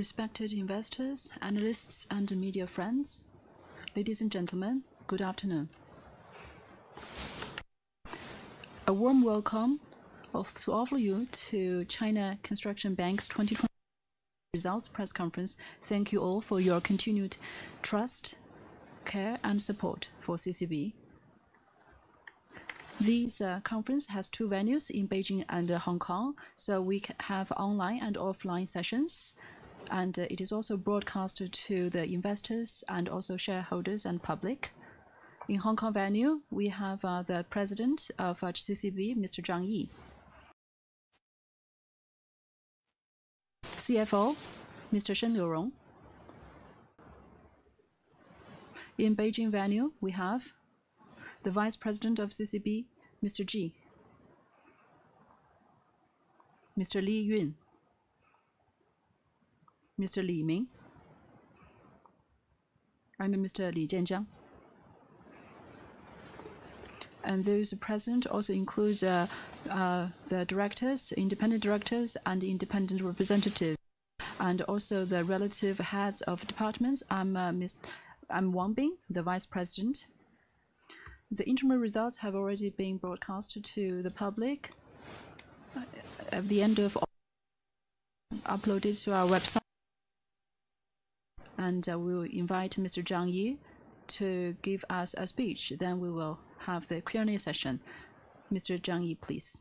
Respected investors, analysts, and media friends, ladies and gentlemen, good afternoon. A warm welcome to all of you to China Construction Bank's 2020 results press conference. Thank you all for your continued trust, care, and support for CCB. This conference has two venues in Beijing and Hong Kong, so we have online and offline sessions. And it is also broadcasted to the investors and also shareholders and public. In Hong Kong venue, we have the president of CCB, Mr. Zhang Yi. CFO, Mr. Shen Liurong. In Beijing venue, we have the vice president of CCB, Mr. Ji, Mr. Li Yun, Mr. Li Ming, and Mr. Li Jianjiang. And those present also includes the directors, independent directors, and independent representatives, and also the relative heads of departments. I'm Wang Bing, the vice president. The interim results have already been broadcast to the public at the end of uploaded to our website. And we will invite Mr. Zhang Yi to give us a speech. Then we will have the Q&A session. Mr. Zhang Yi, please.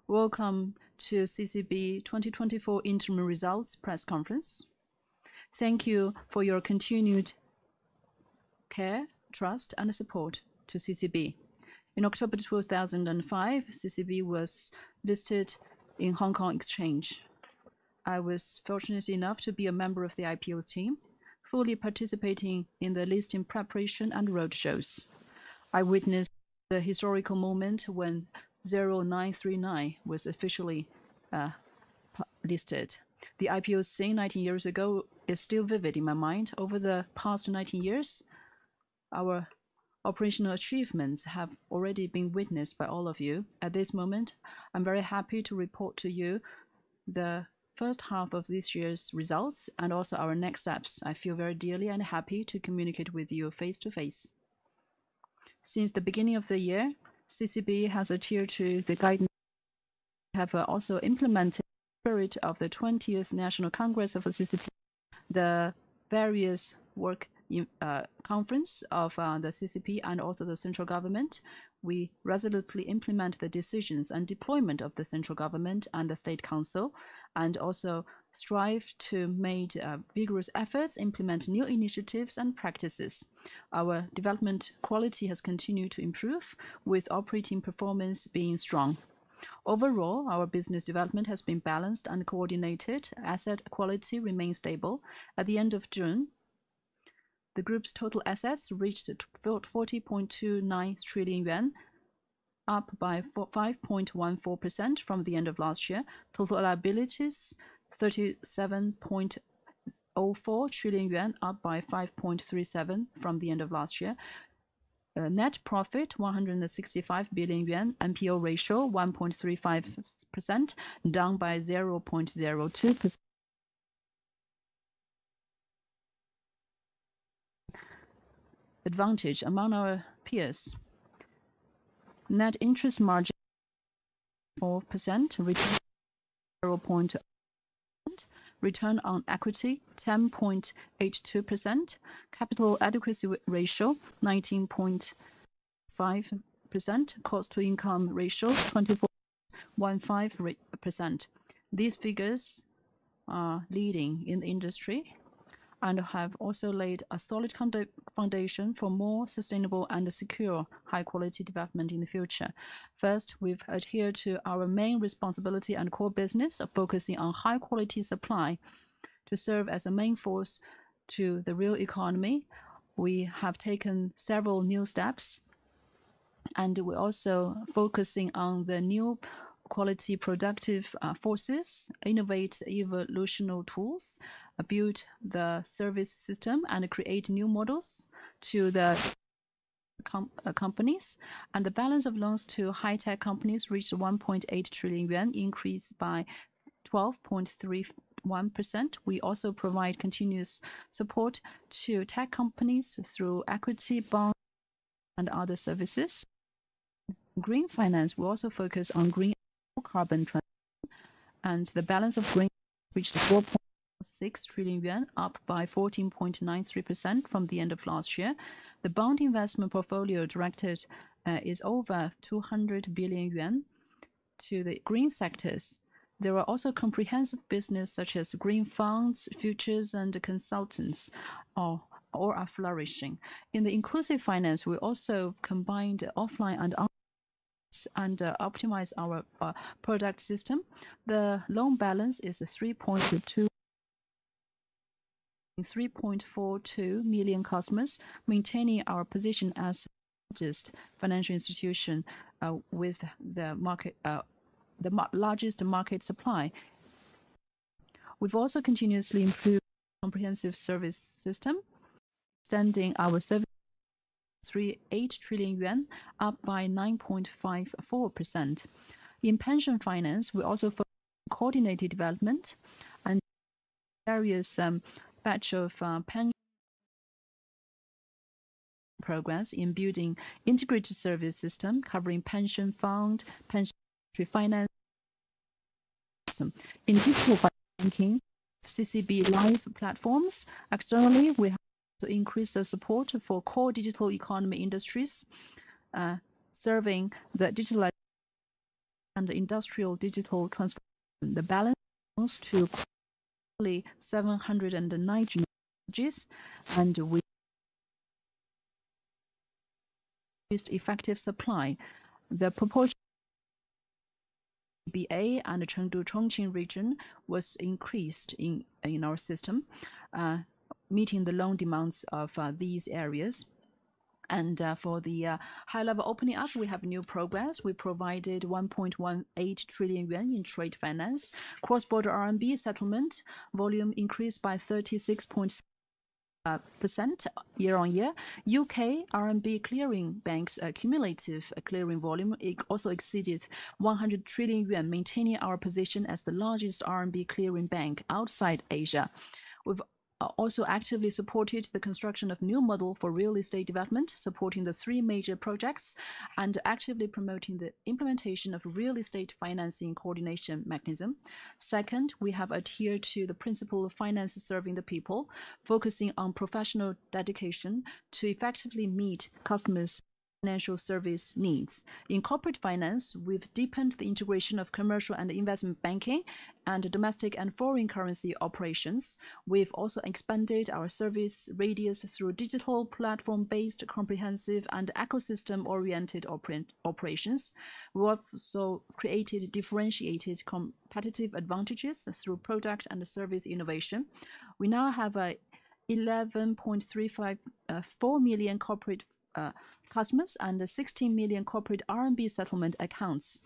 Welcome to CCB 2024 interim results press conference. Thank you for your continued care, trust, and support to CCB. In October 2005, CCB was listed in Hong Kong Exchange. I was fortunate enough to be a member of the IPO team, fully participating in the listing preparation and roadshows. I witnessed the historical moment when 0939 was officially listed. The IPO scene 19 years ago is still vivid in my mind. Over the past 19 years, our operational achievements have already been witnessed by all of you. At this moment, I'm very happy to report to you the first half of this year's results and also our next steps. I feel very dearly and happy to communicate with you face to face. Since the beginning of the year, CCB has adhered to the guidance. We have also implemented the spirit of the 20th National Congress of CCB, the various work conference of the CCP and also the central government. We resolutely implement the decisions and deployment of the central government and the State Council, and also strive to make vigorous efforts, implement new initiatives and practices. Our development quality has continued to improve, with operating performance being strong. Overall, our business development has been balanced and coordinated. Asset quality remains stable. At the end of June, the group's total assets reached 40.29 trillion yuan, up by 5.14% from the end of last year. Total liabilities, 37.04 trillion yuan, up by 5.37% from the end of last year. Net profit, 165 billion yuan. NPL ratio, 1.35%, down by 0.02%. Advantage among our peers. Net interest margin 4%, return 0.8%, return on equity 10.82%, capital adequacy ratio 19.5%, cost to income ratio 24.15%. These figures are leading in the industry and have also laid a solid foundation for more sustainable and secure high-quality development in the future. First, we've adhered to our main responsibility and core business of focusing on high-quality supply to serve as a main force to the real economy. We have taken several new steps, and we're also focusing on the new quality productive forces, innovate evolutionary tools, build the service system, and create new models to the companies, and the balance of loans to high-tech companies reached 1.8 trillion yuan, increased by 12.31%. We also provide continuous support to tech companies through equity, bond, and other services. Green finance will also focus on green carbon transition, and the balance of green reached 4.6 trillion yuan, up by 14.93% from the end of last year. The bond investment portfolio directed is over 200 billion yuan to the green sectors. There are also comprehensive business such as green funds, futures, and consultants, all are flourishing. In the inclusive finance, we also combined offline and online and optimize our product system. The loan balance is 3.42 million customers, maintaining our position as the largest financial institution with the largest market supply. We've also continuously improved comprehensive service system, extending our service 3.8 trillion yuan, up by 9.54%. In pension finance, we also focus on coordinated development and various batch of pension programs in building integrated service system covering pension fund, pension finance. In digital banking, CCB Live platforms. Externally, we have to increase the support for core digital economy industries, serving the digital and industrial digital transformation. The balance comes to 790 technologies, and we used effective supply. The proportion BA and Chengdu-Chongqing region was increased in our system, meeting the loan demands of these areas. And for the high-level opening up, we have new progress. We provided 1.18 trillion yuan in trade finance. Cross-border RMB settlement volume increased by 36.6% year-on-year. UK RMB clearing banks' cumulative clearing volume also exceeded 100 trillion yuan, maintaining our position as the largest RMB clearing bank outside Asia. We've also actively supported the construction of new model for real estate development, supporting the 3 major projects, and actively promoting the implementation of real estate financing coordination mechanism. Second, we have adhered to the principle of finance serving the people, focusing on professional dedication to effectively meet customers' financial service needs. In corporate finance, we've deepened the integration of commercial and investment banking and domestic and foreign currency operations. We've also expanded our service radius through digital platform-based, comprehensive, and ecosystem-oriented operations. We also created differentiated competitive advantages through product and service innovation. We now have 11.354 million corporate customers and 16 million corporate RMB settlement accounts.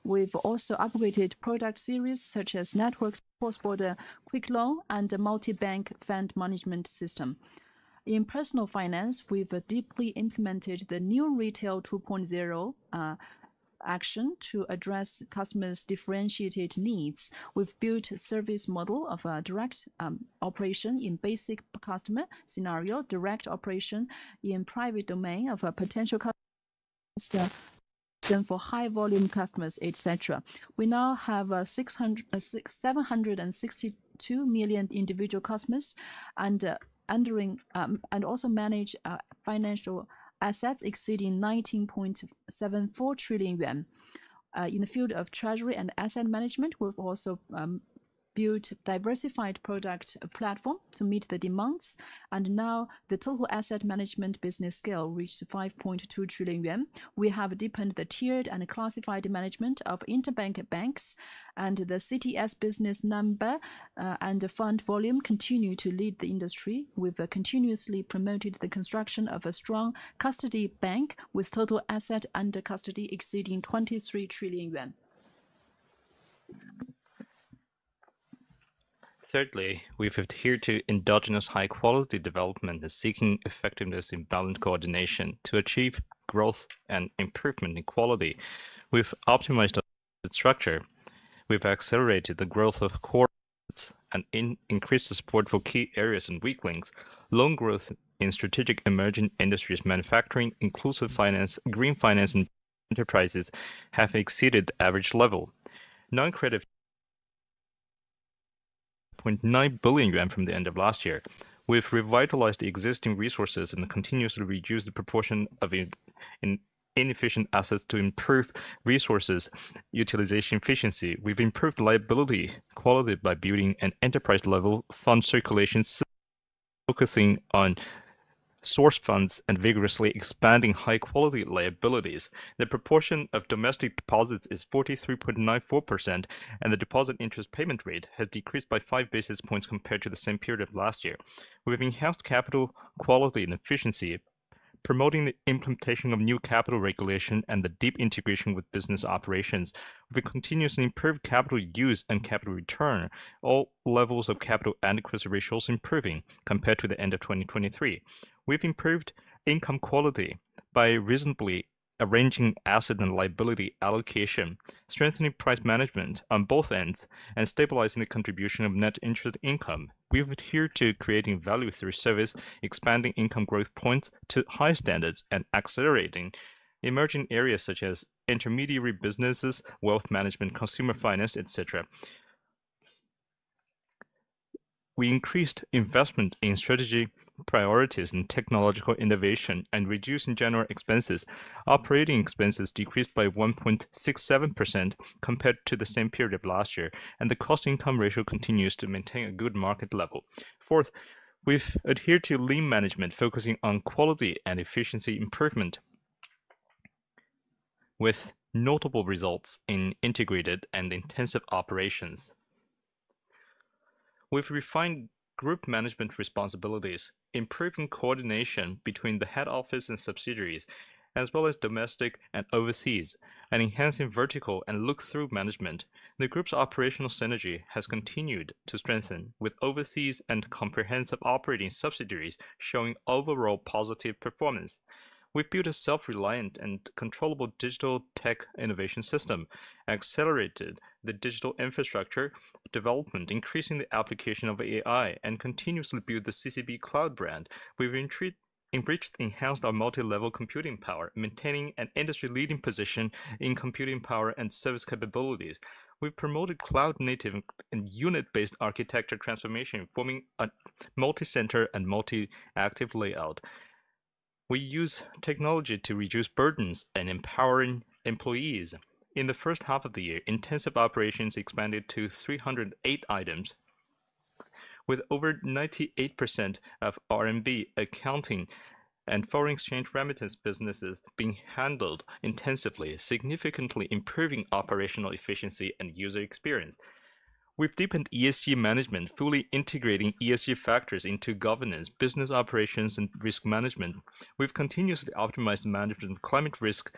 We've also upgraded product series such as networks, cross-border quick loan, and a multi-bank fund management system. In personal finance, we've deeply implemented the new Retail 2.0 action to address customers' differentiated needs. We've built a service model of a direct operation in basic customer scenario, direct operation in private domain of a potential customer for high volume customers, etc. We now have 762 million individual customers and also manage financial assets exceeding 19.74 trillion yuan. In the field of treasury and asset management, we've also built diversified product platform to meet the demands, and now the total asset management business scale reached 5.2 trillion yuan. We have deepened the tiered and classified management of interbank banks, and the CTS business number and fund volume continue to lead the industry. We've continuously promoted the construction of a strong custody bank with total asset under custody exceeding 23 trillion yuan. Thirdly, we've adhered to endogenous high-quality development and seeking effectiveness in balanced coordination to achieve growth and improvement in quality. We've optimized the structure. We've accelerated the growth of core and increased the support for key areas and weak links. Loan growth in strategic emerging industries, manufacturing, inclusive finance, green finance, and enterprises have exceeded the average level. Non-credit 0.9 billion yuan from the end of last year. We've revitalized the existing resources and continuously reduced the proportion of inefficient assets to improve resources utilization efficiency. We've improved liability quality by building an enterprise-level fund circulation system, focusing on source funds and vigorously expanding high-quality liabilities. The proportion of domestic deposits is 43.94%, and the deposit interest payment rate has decreased by 5 basis points compared to the same period of last year. We've enhanced capital quality and efficiency, promoting the implementation of new capital regulation and the deep integration with business operations. We continuously improve capital use and capital return, all levels of capital adequacy ratios improving compared to the end of 2023. We've improved income quality by reasonably arranging asset and liability allocation, strengthening price management on both ends, and stabilizing the contribution of net interest income. We've adhered to creating value through service, expanding income growth points to high standards, and accelerating emerging areas such as intermediary businesses, wealth management, consumer finance, etc. We increased investment in strategy priorities and technological innovation and reducing general expenses. Operating expenses decreased by 1.67% compared to the same period of last year, and the cost-income ratio continues to maintain a good market level. Fourth, we've adhered to lean management, focusing on quality and efficiency improvement, with notable results in integrated and intensive operations. We've refined group management responsibilities, improving coordination between the head office and subsidiaries, as well as domestic and overseas, and enhancing vertical and look-through management. The group's operational synergy has continued to strengthen, with overseas and comprehensive operating subsidiaries showing overall positive performance. We've built a self-reliant and controllable digital tech innovation system, accelerated the digital infrastructure development, increasing the application of AI, and continuously build the CCB cloud brand. We've enhanced our multi-level computing power, maintaining an industry-leading position in computing power and service capabilities. We've promoted cloud-native and unit-based architecture transformation, forming a multi-center and multi-active layout. We use technology to reduce burdens and empowering employees. In the first half of the year, intensive operations expanded to 308 items, with over 98% of RMB accounting and foreign exchange remittance businesses being handled intensively, significantly improving operational efficiency and user experience. We've deepened ESG management, fully integrating ESG factors into governance, business operations, and risk management. We've continuously optimized the management of climate risk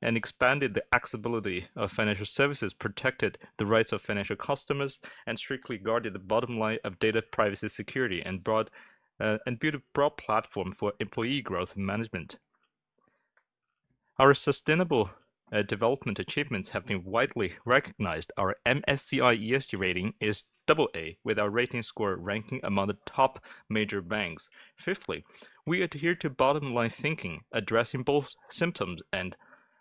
and expanded the accessibility of financial services, protected the rights of financial customers, and strictly guarded the bottom line of data privacy security, and built a broad platform for employee growth management. Our sustainable development achievements have been widely recognized. Our MSCI ESG rating is AA, with our rating score ranking among the top major banks. Fifthly, we adhere to bottom-line thinking, addressing both symptoms and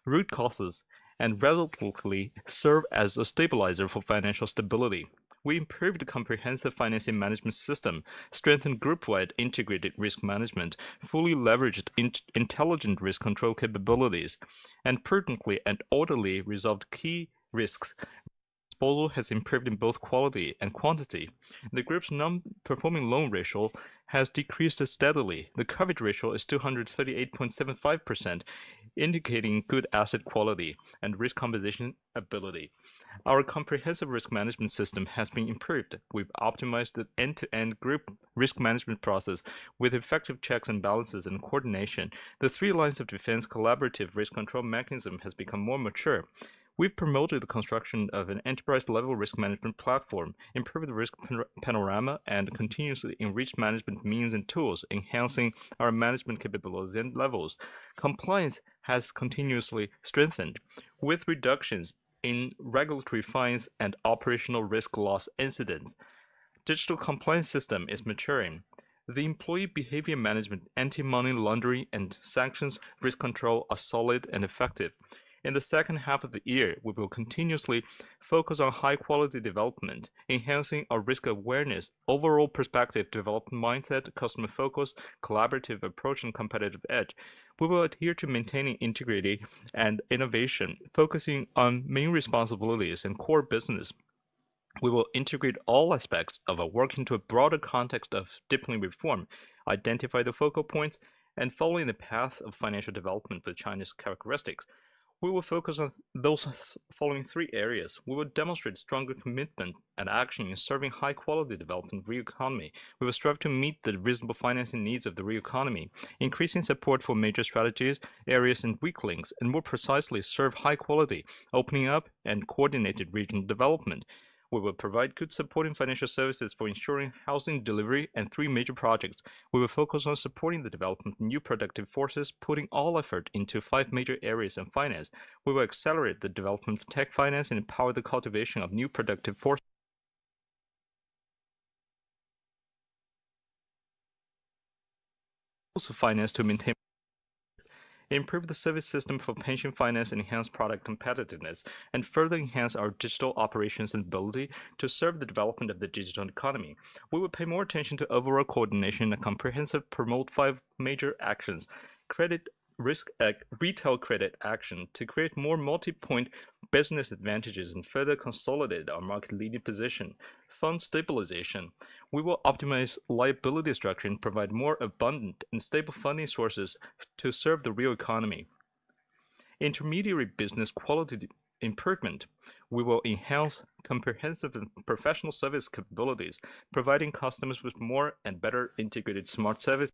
root causes, and resolutely serve as a stabilizer for financial stability. We improved the comprehensive financing management system, strengthened group-wide integrated risk management, fully leveraged intelligent risk control capabilities, and prudently and orderly resolved key risks. Disposal has improved in both quality and quantity. The group's non-performing loan ratio has decreased steadily. The coverage ratio is 238.75%, indicating good asset quality and risk composition ability. Our comprehensive risk management system has been improved. We've optimized the end-to-end group risk management process with effective checks and balances and coordination. The three lines of defense collaborative risk control mechanism has become more mature. We've promoted the construction of an enterprise-level risk management platform, improved the risk panorama, and continuously enriched management means and tools, enhancing our management capabilities and levels. Compliance has continuously strengthened, with reductions in regulatory fines and operational risk loss incidents. Digital compliance system is maturing. The employee behavior management, anti-money laundering, and sanctions risk control are solid and effective. In the second half of the year, we will continuously focus on high-quality development, enhancing our risk awareness, overall perspective, development mindset, customer focus, collaborative approach, and competitive edge. We will adhere to maintaining integrity and innovation, focusing on main responsibilities and core business. We will integrate all aspects of our work into a broader context of deepening reform, identify the focal points, and following the path of financial development with China's characteristics. We will focus on those following three areas. We will demonstrate stronger commitment and action in serving high-quality development of the real economy. We will strive to meet the reasonable financing needs of the real economy, increasing support for major strategies, areas, and weak links, and more precisely serve high-quality, opening up, and coordinated regional development. We will provide good supporting financial services for ensuring housing delivery and three major projects. We will focus on supporting the development of new productive forces, putting all effort into five major areas of finance. We will accelerate the development of tech finance and empower the cultivation of new productive forces. Finance to maintain improve the service system for pension finance and enhance product competitiveness, and further enhance our digital operations and ability to serve the development of the digital economy. We will pay more attention to overall coordination and comprehensive promote five major actions. Credit risk retail credit action to create more multi-point business advantages and further consolidate our market leading position. Fund stabilization. We will optimize liability structure and provide more abundant and stable funding sources to serve the real economy. Intermediary business quality improvement. We will enhance comprehensive and professional service capabilities, providing customers with more and better integrated smart service.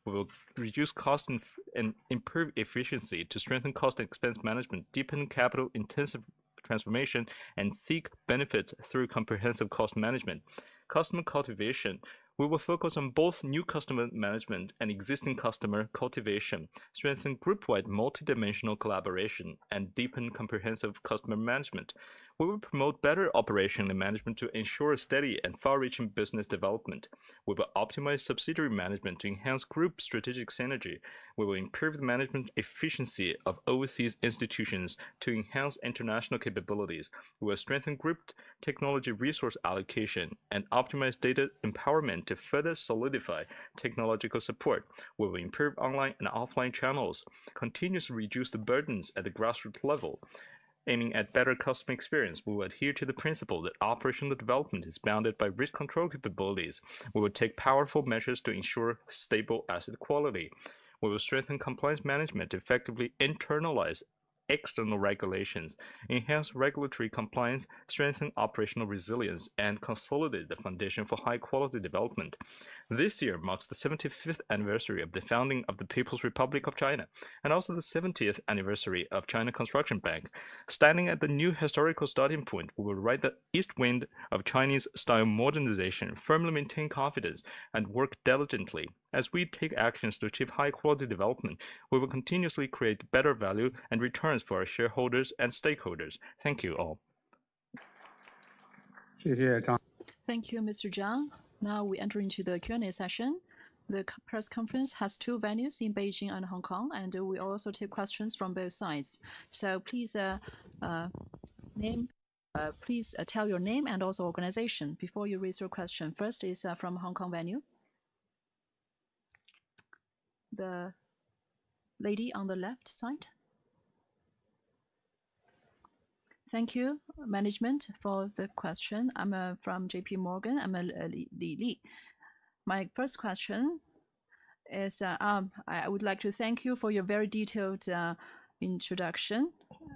We will reduce cost and improve efficiency to strengthen cost and expense management, deepen capital-intensive transformation, and seek benefits through comprehensive cost management. Customer cultivation. We will focus on both new customer management and existing customer cultivation, strengthen group-wide multidimensional collaboration, and deepen comprehensive customer management. We will promote better operation and management to ensure steady and far-reaching business development. We will optimize subsidiary management to enhance group strategic synergy. We will improve the management efficiency of overseas institutions to enhance international capabilities. We will strengthen group technology resource allocation and optimize data empowerment to further solidify technological support. We will improve online and offline channels, continuously reduce the burdens at the grassroots level. Aiming at better customer experience, we will adhere to the principle that operational development is bounded by risk control capabilities. We will take powerful measures to ensure stable asset quality. We will strengthen compliance management to effectively internalize external regulations, enhance regulatory compliance, strengthen operational resilience, and consolidate the foundation for high-quality development. This year marks the 75th anniversary of the founding of the People's Republic of China, and also the 70th anniversary of China Construction Bank. Standing at the new historical starting point, we will ride the east wind of Chinese-style modernization, firmly maintain confidence, and work diligently. As we take actions to achieve high-quality development, we will continuously create better value and returns for our shareholders and stakeholders. Thank you all. Thank you, Mr. Zhang. Now we enter into the Q&A session. The press conference has two venues in Beijing and Hong Kong, and we also take questions from both sides. So please, tell your name and also organization before you raise your question. First is from Hong Kong venue. The lady on the left side. Thank you, management, for the question. I'm from JP Morgan. I'm Li Li. My first question is I would like to thank you for your very detailed introduction.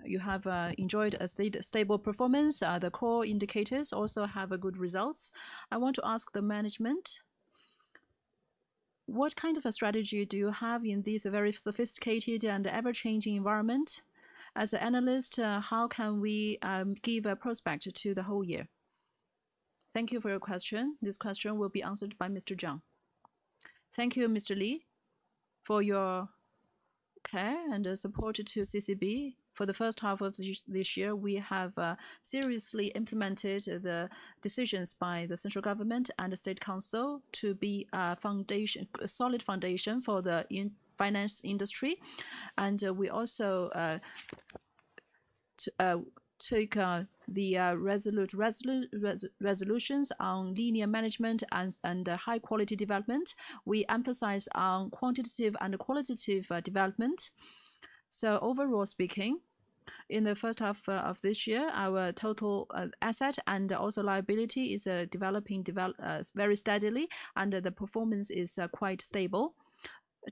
You have enjoyed a stable performance. The core indicators also have good results. I want to ask the management, what kind of a strategy do you have in this very sophisticated and ever-changing environment? As an analyst, how can we give a prospect to the whole year? Thank you for your question. This question will be answered by Mr. Zhang. Thank you, Mr. Li, for your care and support to CCB. For the first half of this year, we have seriously implemented the decisions by the central government and the state council to be a solid foundation for the finance industry. And we also took the resolutions on linear management and high quality development. We emphasize on quantitative and qualitative development. So overall speaking, in the first half of this year, our total asset and also liability is developing very steadily, and the performance is quite stable.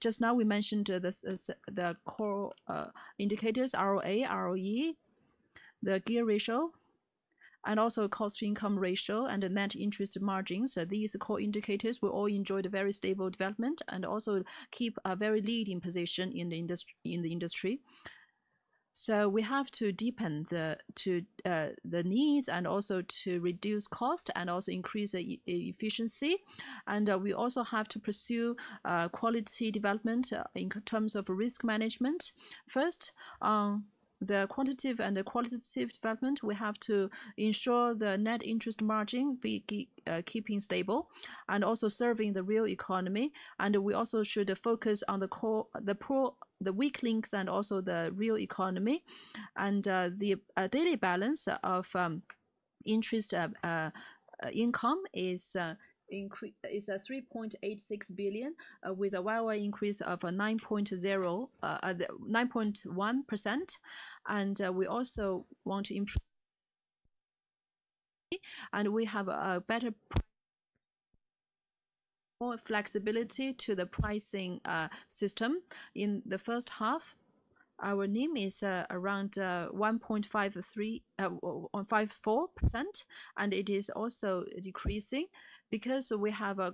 Just now we mentioned the core indicators: ROA, ROE, the gear ratio, and also cost-to-income ratio and the net interest margins. These core indicators will all enjoy the very stable development and also keep a very leading position in the industry. So we have to deepen the needs and also to reduce cost and also increase the efficiency. And we also have to pursue quality development in terms of risk management. First, the quantitative and the qualitative development, we have to ensure the net interest margin be keeping stable and also serving the real economy. And we also should focus on the weak links and also the real economy. And the daily balance of interest income is 3.86 billion with a YY increase of 9.1%. And we also want to improve, and we have a better more flexibility to the pricing system. In the first half, our NIM is around 1.54%, and it is also decreasing because we have a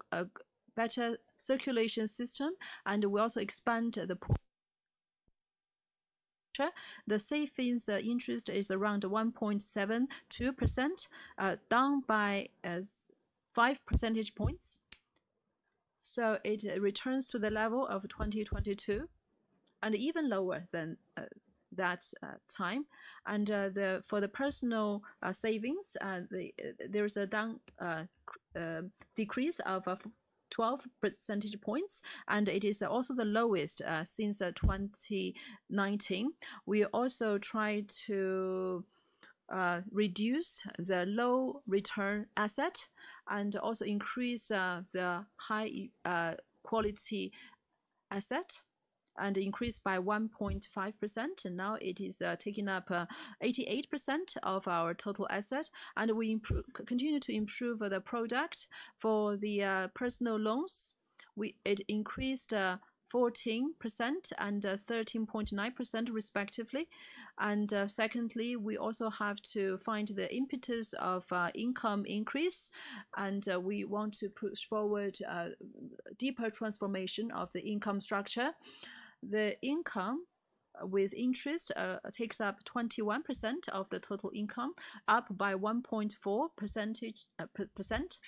better circulation system, and we also expand the savings interest is around 1.72%, down by 5 percentage points. So it returns to the level of 2022 and even lower than that time. And for the personal savings, there's a decrease of 12 percentage points, and it is also the lowest since 2019. We also try to reduce the low return asset and also increase the high quality asset, and increased by 1.5%, and now it is taking up 88% of our total asset. And we continue to improve the product. For the personal loans, it increased 14% and 13.9% respectively. And secondly, we also have to find the impetus of income increase, and we want to push forward deeper transformation of the income structure. The income with interest takes up 21% of the total income, up by 1.4%.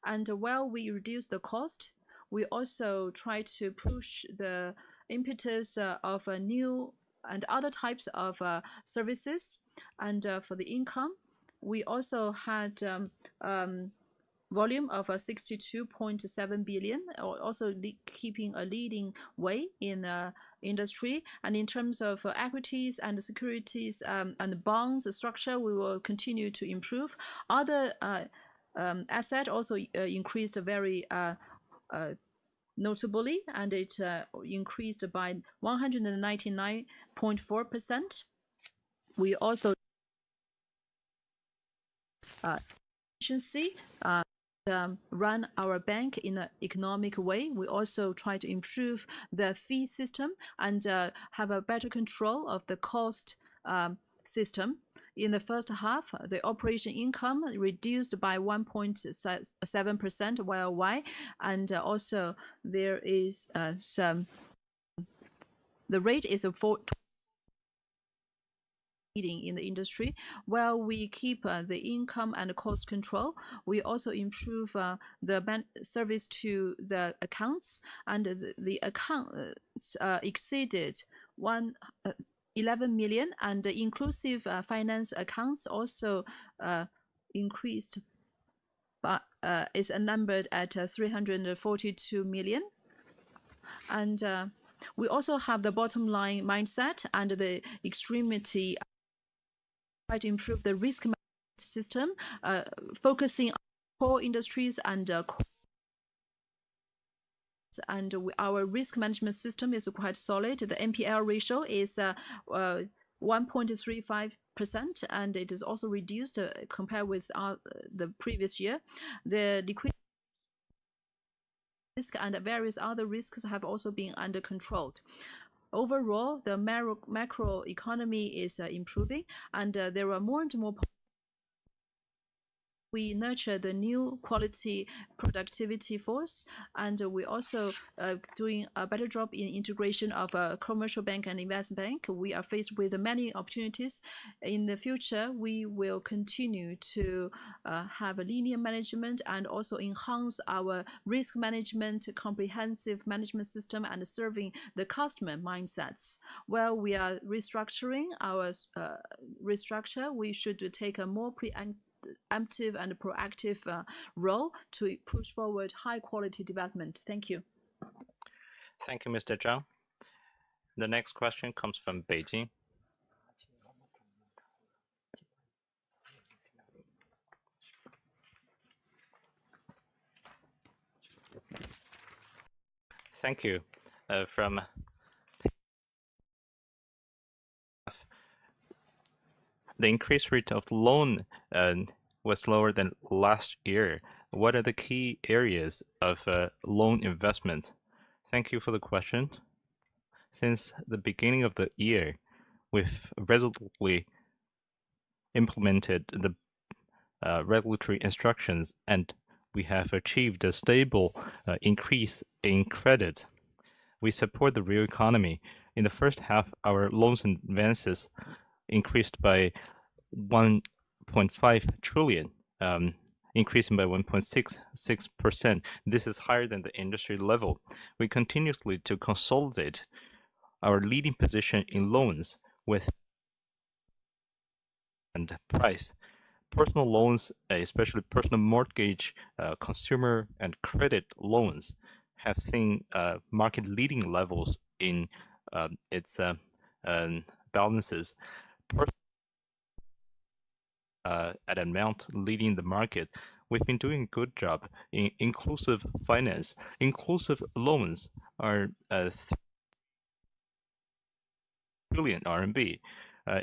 And while we reduce the cost, we also try to push the impetus of new and other types of services. And for the income, we also had volume of 62.7 billion, also keeping a leading way in industry. And in terms of equities and securities and bonds structure, we will continue to improve. Other asset also increased very notably, and it increased by 199.4%. We also efficiency run our bank in an economic way. We also try to improve the fee system and have a better control of the cost system. In the first half, the operation income reduced by 1.7% YOY, and also there is the rate is leading in the industry. While we keep the income and cost control, we also improve the service to the accounts, and the accounts exceeded 11 million, and the inclusive finance accounts also increased, but is numbered at 342 million. And we also have the bottom line mindset and the extremity try to improve the risk management system, focusing on core industries and our risk management system is quite solid. The NPL ratio is 1.35%, and it is also reduced compared with the previous year. The liquidity risk and various other risks have also been under control. Overall, the macro economy is improving, and there are more and more. We nurture the new quality productivity force, and we also doing a better job in integration of a commercial bank and investment bank. We are faced with many opportunities. In the future, we will continue to have a linear management and also enhance our risk management, comprehensive management system, and serving the customer mindsets. While we are restructuring our restructure, we should take a more preemptive and proactive role to push forward high quality development. Thank you. Thank you, Mr. Zhang. The next question comes from Beijing. Thank you. From the increased rate of loan was lower than last year. What are the key areas of loan investment? Thank you for the question. Since the beginning of the year, we've resolutely implemented the regulatory instructions, and we have achieved a stable increase in credit. We support the real economy. In the first half, our loans and advances increased by 1.5 trillion, increasing by 1.66%. This is higher than the industry level. We continuously to consolidate our leading position in loans with and price. Personal loans, especially personal mortgage, consumer and credit loans, have seen market-leading levels in its balances. At an amount leading the market, we've been doing a good job in inclusive finance. Inclusive loans are 3 trillion RMB.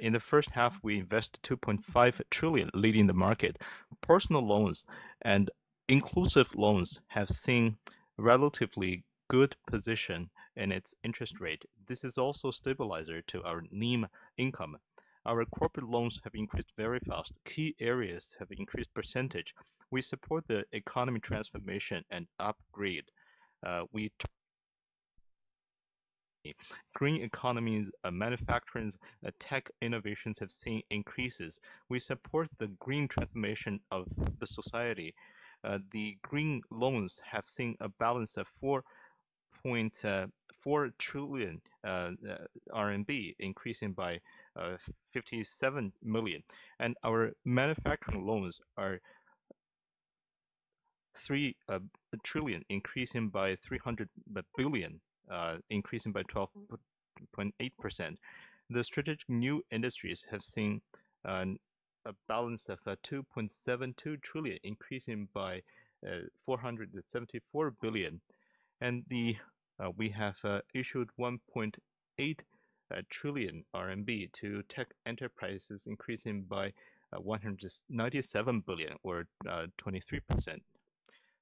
In the first half, we invested 2.5 trillion, leading the market. Personal loans and inclusive loans have seen relatively good position in its interest rate. This is also a stabilizer to our NIM income. Our corporate loans have increased very fast. Key areas have increased percentage. We support the economy transformation and upgrade. Green economies, manufacturing, tech innovations have seen increases. We support the green transformation of the society. The green loans have seen a balance of 4.4 trillion RMB, increasing by 57 million. And our manufacturing loans are 3 trillion, increasing by 300 billion, increasing by 12.8%. The strategic new industries have seen a balance of 2.72 trillion, increasing by 474 billion. And we have issued 1.8 trillion RMB to tech enterprises, increasing by 197 billion, or 23%.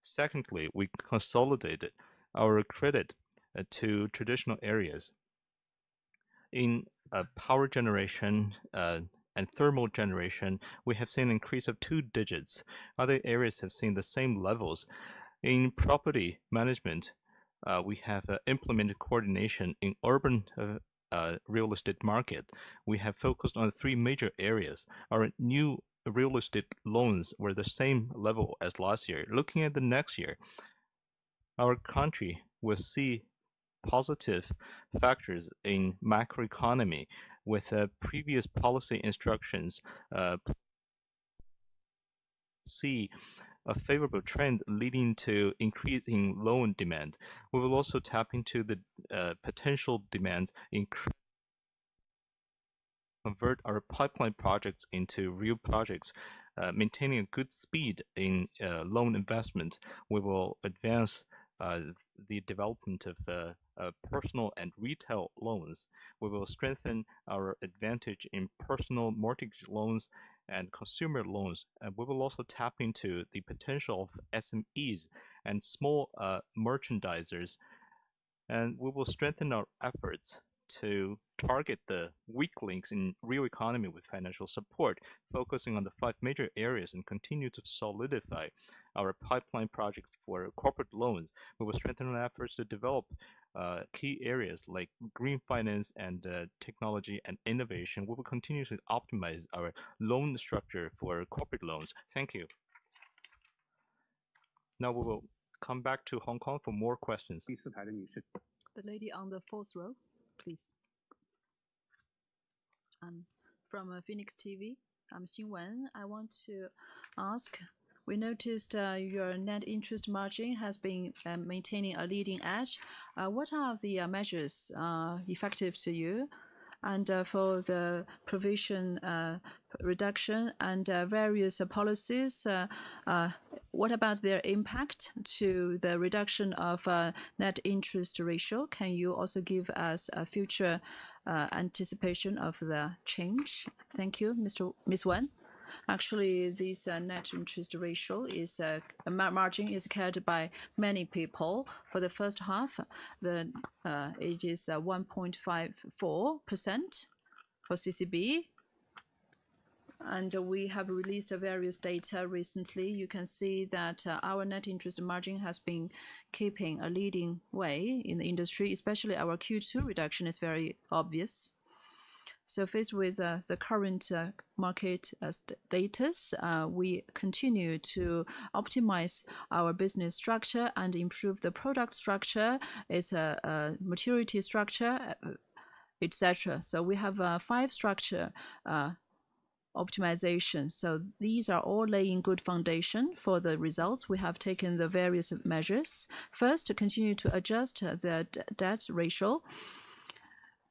Secondly, we consolidated our credit to traditional areas. In power generation and thermal generation, we have seen an increase of 2 digits. Other areas have seen the same levels. In property management, we have implemented coordination in urban real estate market. We have focused on three major areas. Our new real estate loans were the same level as last year. Looking at the next year, our country will see positive factors in macroeconomy with previous policy instructions see a favorable trend leading to increasing loan demand. We will also tap into the potential demand in convert our pipeline projects into real projects, maintaining a good speed in loan investment. We will advance the development of personal and retail loans. We will strengthen our advantage in personal mortgage loans and consumer loans. And we will also tap into the potential of SMEs and small merchandisers. And we will strengthen our efforts to target the weak links in real economy with financial support, focusing on the five major areas and continue to solidify our pipeline projects for corporate loans. We will strengthen our efforts to develop key areas like green finance and technology and innovation. We will continue to optimize our loan structure for corporate loans. Thank you. Now we will come back to Hong Kong for more questions. The lady on the fourth row, please. From Phoenix TV. I'm Xin Wen. I want to ask, we noticed your net interest margin has been maintaining a leading edge. What are the measures effective to you? And for the provision reduction and various policies, what about their impact to the reduction of net interest ratio? Can you also give us a future anticipation of the change? Thank you, Ms. Wen. Actually, this net interest ratio is margin is carried by many people. For the first half, it is 1.54% for CCB. And we have released various data recently. You can see that our net interest margin has been keeping a leading way in the industry, especially our Q2 reduction is very obvious. So faced with the current market status, we continue to optimize our business structure and improve the product structure, its maturity structure, etc. So we have 5 structure optimization. So these are all laying good foundation for the results. We have taken the various measures. First, to continue to adjust the debt ratio.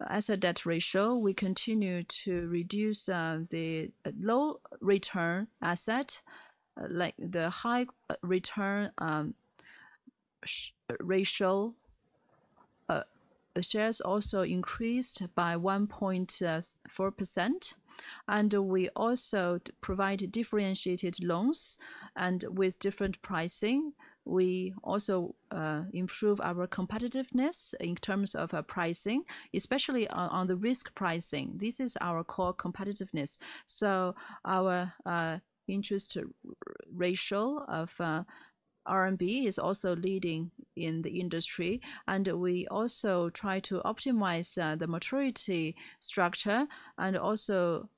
Asset debt ratio, we continue to reduce the low return asset, like the high return ratio. The shares also increased by 1.4%, and we also provide differentiated loans and with different pricing. We also improve our competitiveness in terms of pricing, especially on the risk pricing. This is our core competitiveness. So our interest ratio of RMB is also leading in the industry, and we also try to optimize the maturity structure and also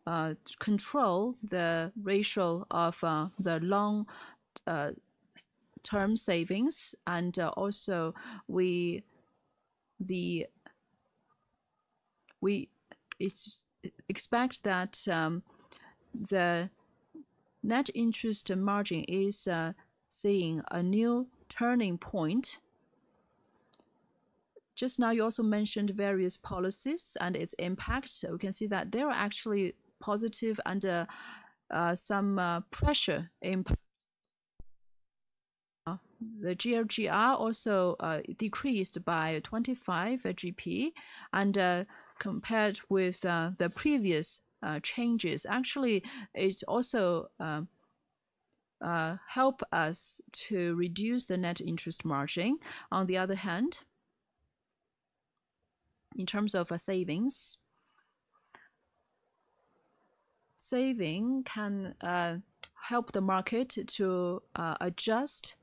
control the ratio of the long term savings, and also we expect that the net interest margin is seeing a new turning point. Just now, you also mentioned various policies and its impact. So we can see that they are actually positive and some pressure impact. The GLGR also decreased by 25 GP, and compared with the previous changes, actually it also help us to reduce the net interest margin. On the other hand, in terms of savings, saving can help the market to adjust.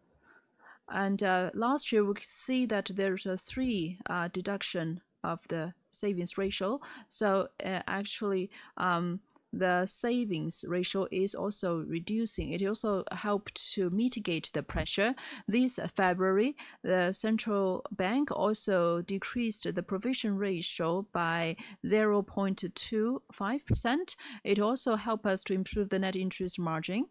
And last year, we could see that there's a 3 deduction of the savings ratio. So actually, the savings ratio is also reducing. It also helped to mitigate the pressure. This February, the central bank also decreased the provision ratio by 0.25%. It also helped us to improve the net interest margin.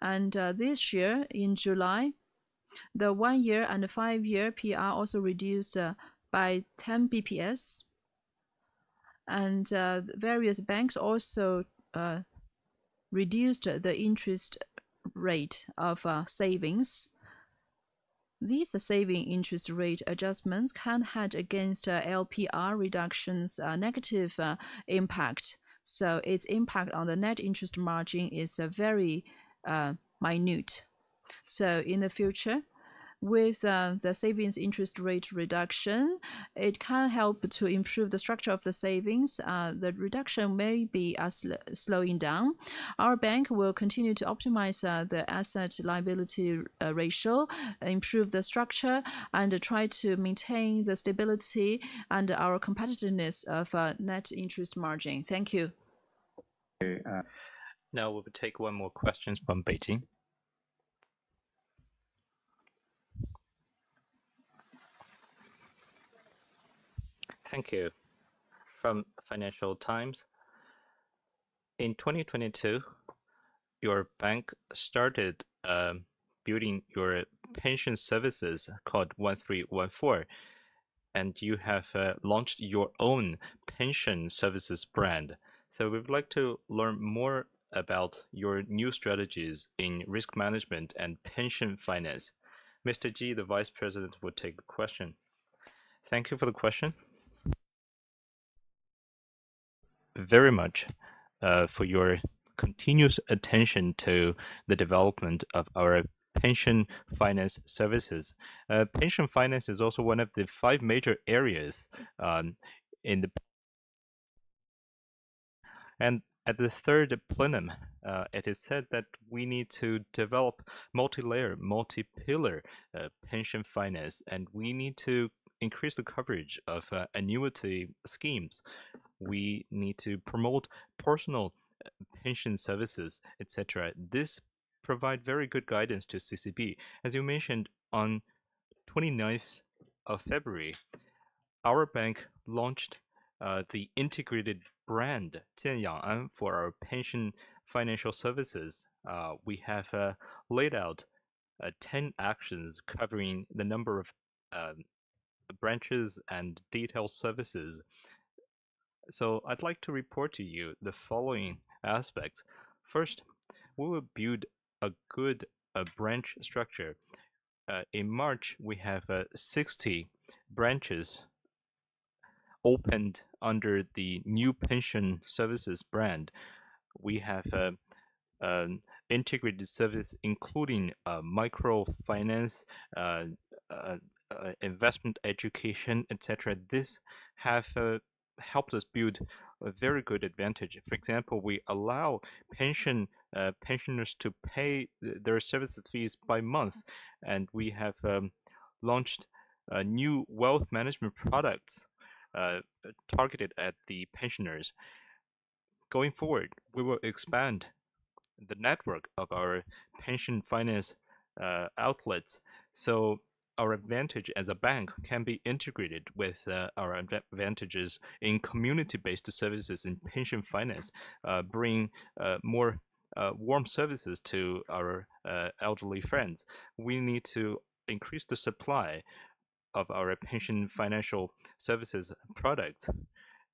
And this year, in July, the 1 year and 5 year PR also reduced by 10 bps. And various banks also reduced the interest rate of savings. These saving interest rate adjustments can hedge against LPR reduction's negative impact. So its impact on the net interest margin is very minute. So in the future, with the savings interest rate reduction, it can help to improve the structure of the savings. The reduction may be slowing down. Our bank will continue to optimize the asset liability ratio, improve the structure, and try to maintain the stability and our competitiveness of net interest margin. Thank you. Now we will take one more question from Beijing. Thank you. From Financial Times. In 2022, your bank started building your pension services called 1314, and you have launched your own pension services brand. So we'd like to learn more about your new strategies in risk management and pension finance. Mr. Ji, the Vice President, will take the question. Thank you for the question. Very much for your continuous attention to the development of our pension finance services. Pension finance is also one of the 5 major areas in the and at the third plenum, it is said that we need to develop multi-layer, multi-pillar pension finance, and we need to increase the coverage of annuity schemes. We need to promote personal pension services, etc. This provide very good guidance to CCB. As you mentioned, on 29th of February, our bank launched the integrated brand 建养安 for our pension financial services. We have laid out 10 actions covering the number of branches and detailed services. So I'd like to report to you the following aspects. First, we will build a good branch structure. In March, we have 60 branches opened under the new pension services brand. We have an integrated service including microfinance, investment education, etc. This have helped us build a very good advantage. For example, we allow pensioners to pay their service fees by month, and we have launched new wealth management products targeted at the pensioners. Going forward, we will expand the network of our pension finance outlets, so our advantage as a bank can be integrated with our advantages in community-based services in pension finance, bring more warm services to our elderly friends. We need to increase the supply of our pension financial services products,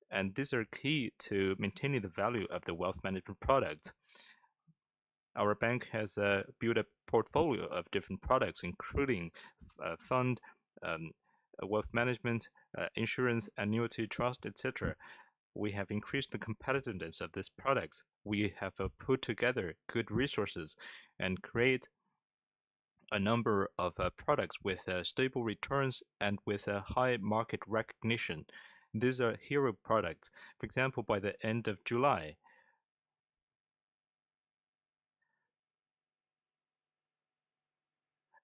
and these are key to maintaining the value of the wealth management product. Our bank has built a portfolio of different products, including fund, wealth management, insurance, annuity, trust, etc. We have increased the competitiveness of these products. We have put together good resources and create a number of products with stable returns and with high market recognition. These are hero products. For example, by the end of July,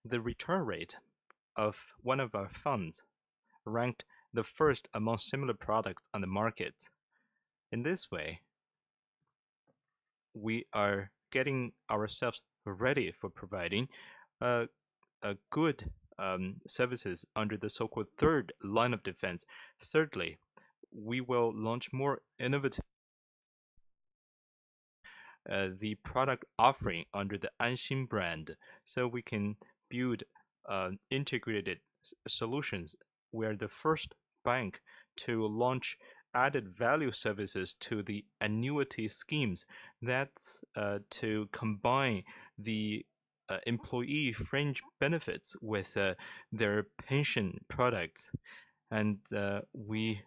the return rate of one of our funds ranked the first among similar products on the market. In this way, we are getting ourselves ready for providing a good services under the so-called third line of defense. Thirdly, we will launch more innovative the product offering under the Anxin brand, so we can build integrated solutions. We are the first bank to launch added value services to the annuity schemes. That's to combine the employee fringe benefits with their pension products. And we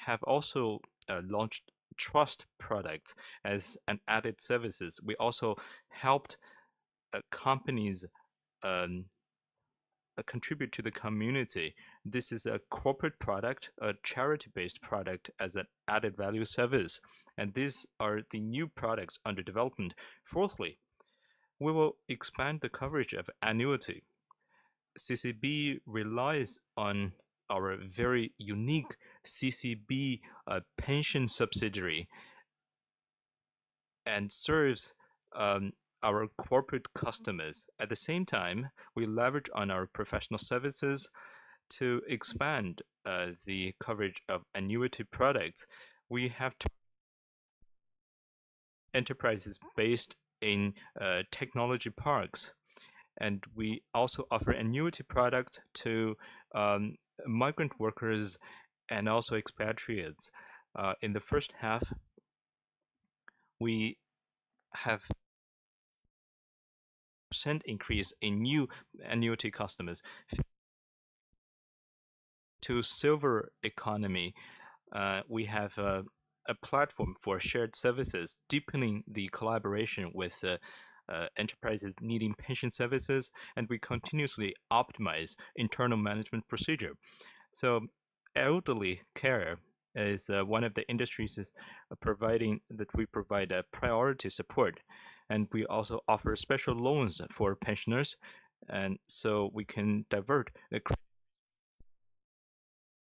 have also launched trust product as an added services. We also helped companies um, contribute to the community. This is a corporate product, a charity-based product as an added value service. And these are the new products under development. Fourthly, we will expand the coverage of annuity. CCB relies on our very unique CCB pension subsidiary and serves um, our corporate customers. At the same time, we leverage on our professional services to expand the coverage of annuity products. We have enterprises based in technology parks, and we also offer annuity product to migrant workers and also expatriates. In the first half, we have percent increase in new annuity customers to silver economy. We have a platform for shared services, deepening the collaboration with enterprises needing pension services, and we continuously optimize internal management procedure. So elderly care is one of the industries providing that we provide priority support, and we also offer special loans for pensioners, and so we can divert the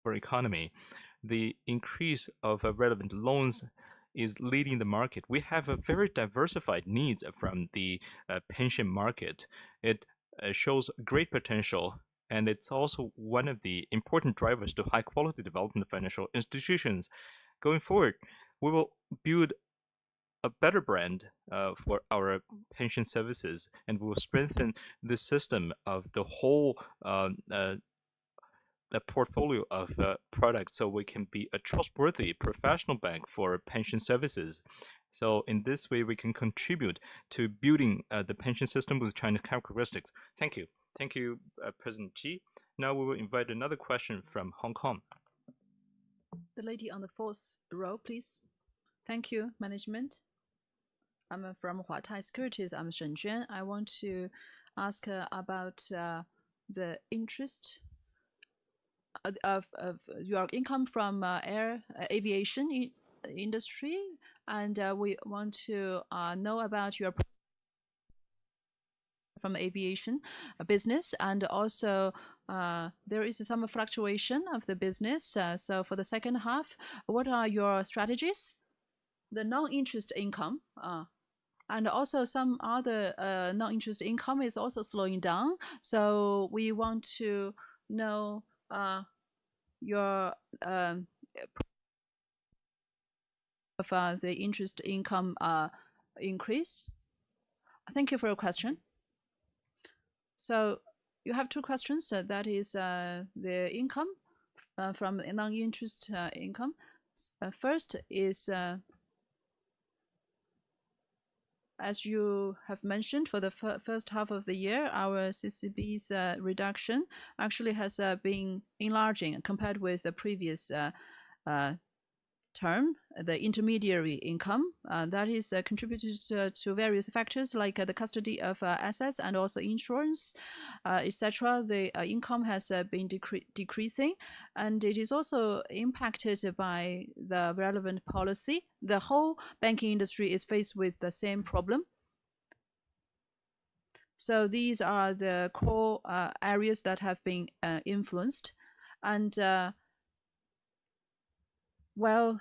economy. The increase of relevant loans is leading the market. We have a very diversified needs from the pension market. It shows great potential, and it's also one of the important drivers to high quality development of financial institutions. Going forward, we will build a better brand for our pension services, and we will strengthen the system of the whole a portfolio of products so we can be a trustworthy professional bank for pension services. So in this way, we can contribute to building the pension system with China characteristics. Thank you. Thank you, President Xi. Now we will invite another question from Hong Kong. The lady on the fourth row, please. Thank you, management. I'm from Huatai Securities. I'm Shen Juan. I want to ask about the interest of your income from aviation industry, and we want to know about your from aviation business, and also there is some fluctuation of the business. So for the second half, what are your strategies? The non-interest income and also some other non-interest income is also slowing down. So we want to know your of the interest income increase. Thank you for your question. So you have two questions. That is the income from non-interest income. First is as you have mentioned, for the first half of the year, our CCB's reduction actually has been enlarging compared with the previous term, the intermediary income. That is contributed to various factors like the custody of assets and also insurance, etc. The income has been decreasing, and it is also impacted by the relevant policy. The whole banking industry is faced with the same problem. So these are the core areas that have been influenced, and while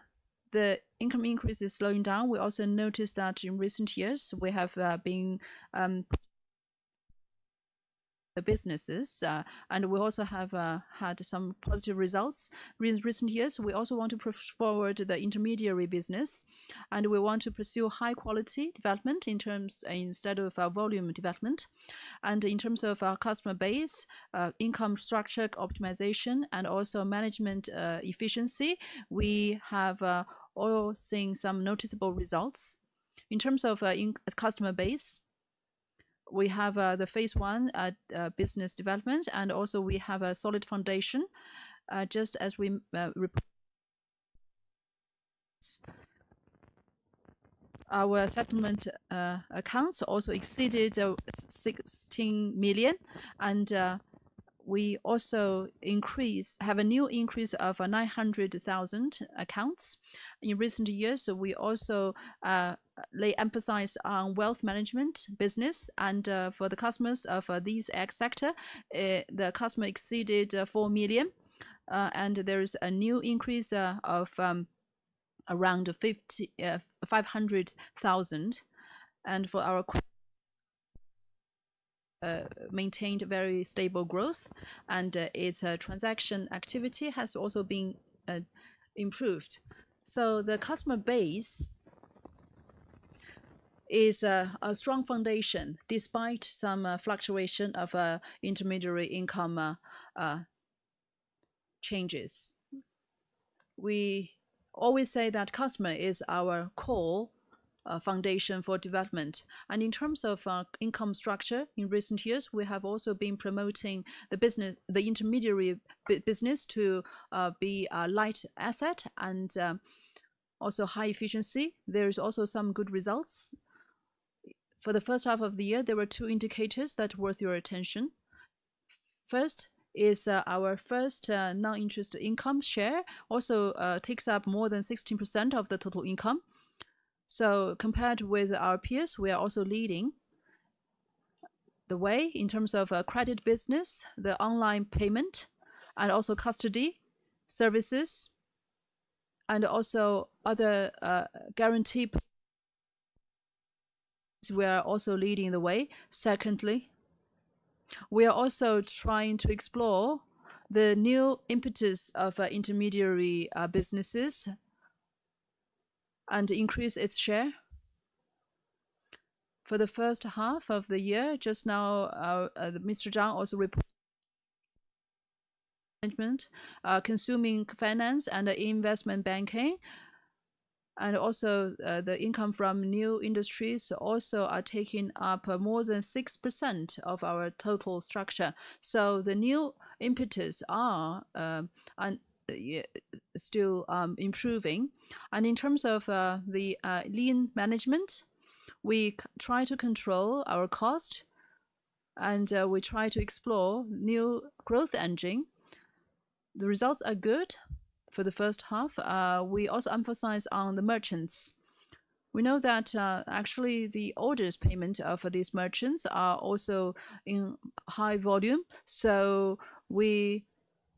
the income increase is slowing down, we also noticed that in recent years we have been the businesses, and we also have had some positive results in recent years. We also want to push forward the intermediary business, and we want to pursue high quality development in terms instead of volume development. And in terms of our customer base, income structure optimization, and also management efficiency, we have all seen some noticeable results. In terms of customer base, we have the phase one business development, and also we have a solid foundation, just as we our settlement accounts also exceeded 16 million, and we also have a new increase of 900,000 accounts in recent years. So we also lay emphasis on wealth management business, and for the customers of this X sector, the customer exceeded 4 million, and there is a new increase of around 500,000, and for our maintained very stable growth, and its transaction activity has also been improved. So the customer base is a strong foundation despite some fluctuation of intermediary income changes. We always say that customer is our core foundation for development. And in terms of income structure, in recent years, we have also been promoting the intermediary business to be a light asset and also high efficiency. There is also some good results. For the first half of the year, there were two indicators that are worth your attention. First is our first non-interest income share also takes up more than 16% of the total income. So compared with our peers, we are also leading the way in terms of credit business, the online payment, and also custody services, and also other guarantee. We are also leading the way. Secondly, we are also trying to explore the new impetus of intermediary businesses and increase its share. For the first half of the year, just now, Mr. Zhang also reported management, consuming finance, and investment banking, and also the income from new industries also are taking up more than 6% of our total structure. So the new impetus are still improving. And in terms of the lean management, we try to control our cost, and we try to explore new growth engine. The results are good. For the first half, we also emphasize on the merchants. We know that actually the orders payment for these merchants are also in high volume, so we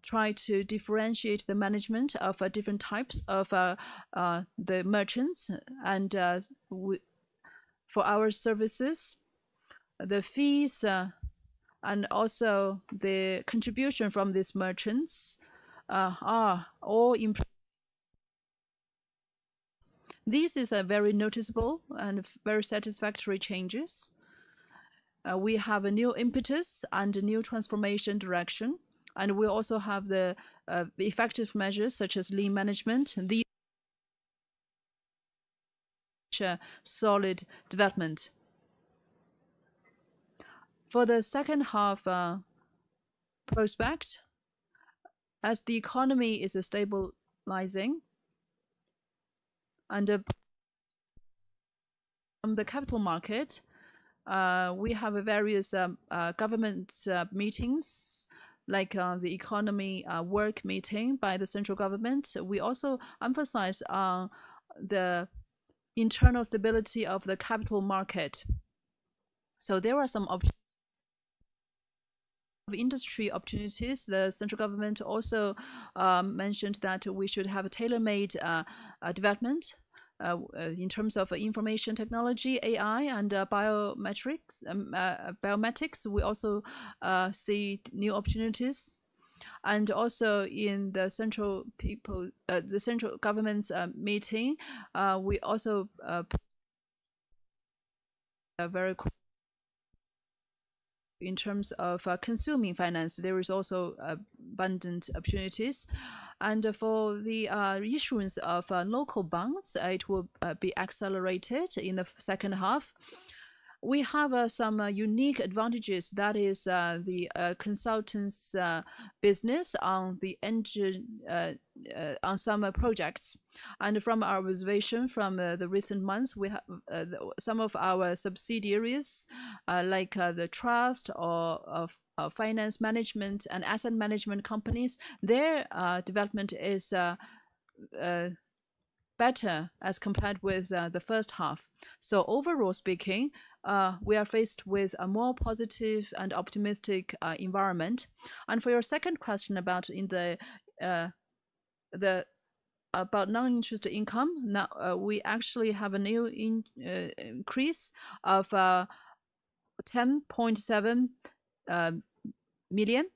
try to differentiate the management of different types of the merchants, and for our services, the fees and also the contribution from these merchants are all improved. This is a very noticeable and very satisfactory changes. We have a new impetus and a new transformation direction, and we also have the effective measures such as lean management. These solid development. For the second half prospect, as the economy is stabilizing, and from the capital market, we have various government meetings, like the economy work meeting by the central government. We also emphasize on the internal stability of the capital market. So there are some options of industry opportunities, the central government also mentioned that we should have a tailor-made development in terms of information technology, AI, and biometrics. Biometrics, we also see new opportunities. And also in the central government's meeting, we also very in terms of consuming finance, there is also abundant opportunities. And for the issuance of local bonds, it will be accelerated in the second half. We have some unique advantages. That is the consultants' business on the engine on some projects. And from our observation from the recent months, we have some of our subsidiaries, like the trust or of finance management and asset management companies. Their development is better as compared with the first half. So overall speaking, we are faced with a more positive and optimistic environment. And for your second question about about non-interest income, now we actually have a new increase of 10.7 million.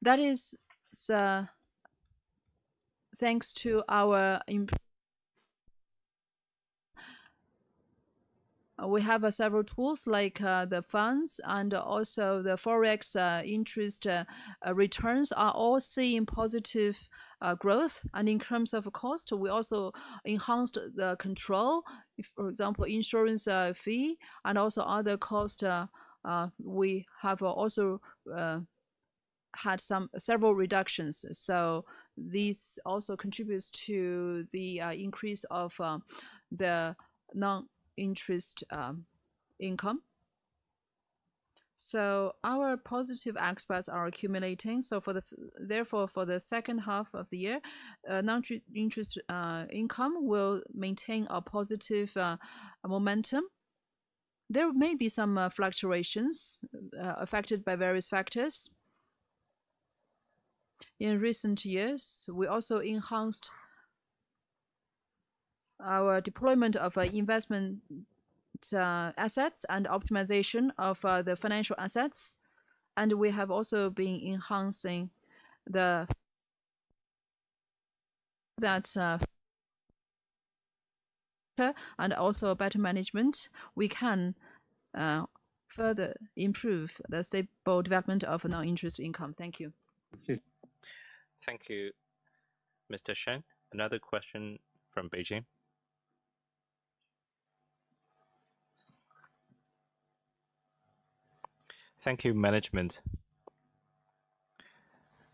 That is thanks to our we have several tools like the funds and also the forex interest returns are all seeing positive growth. And in terms of cost, we also enhanced the control. For example, insurance fee and also other cost. We have also had several reductions. So this also contributes to the increase of the non-interest income. So our positive aspects are accumulating. So therefore, for the second half of the year, non-interest income will maintain a positive momentum. There may be some fluctuations affected by various factors. In recent years, we also enhanced our deployment of investment assets and optimization of the financial assets. And we have also been enhancing that and also better management. We can further improve the stable development of non-interest income. Thank you. Thank you, Mr. Shen. Another question from Beijing. Thank you, management.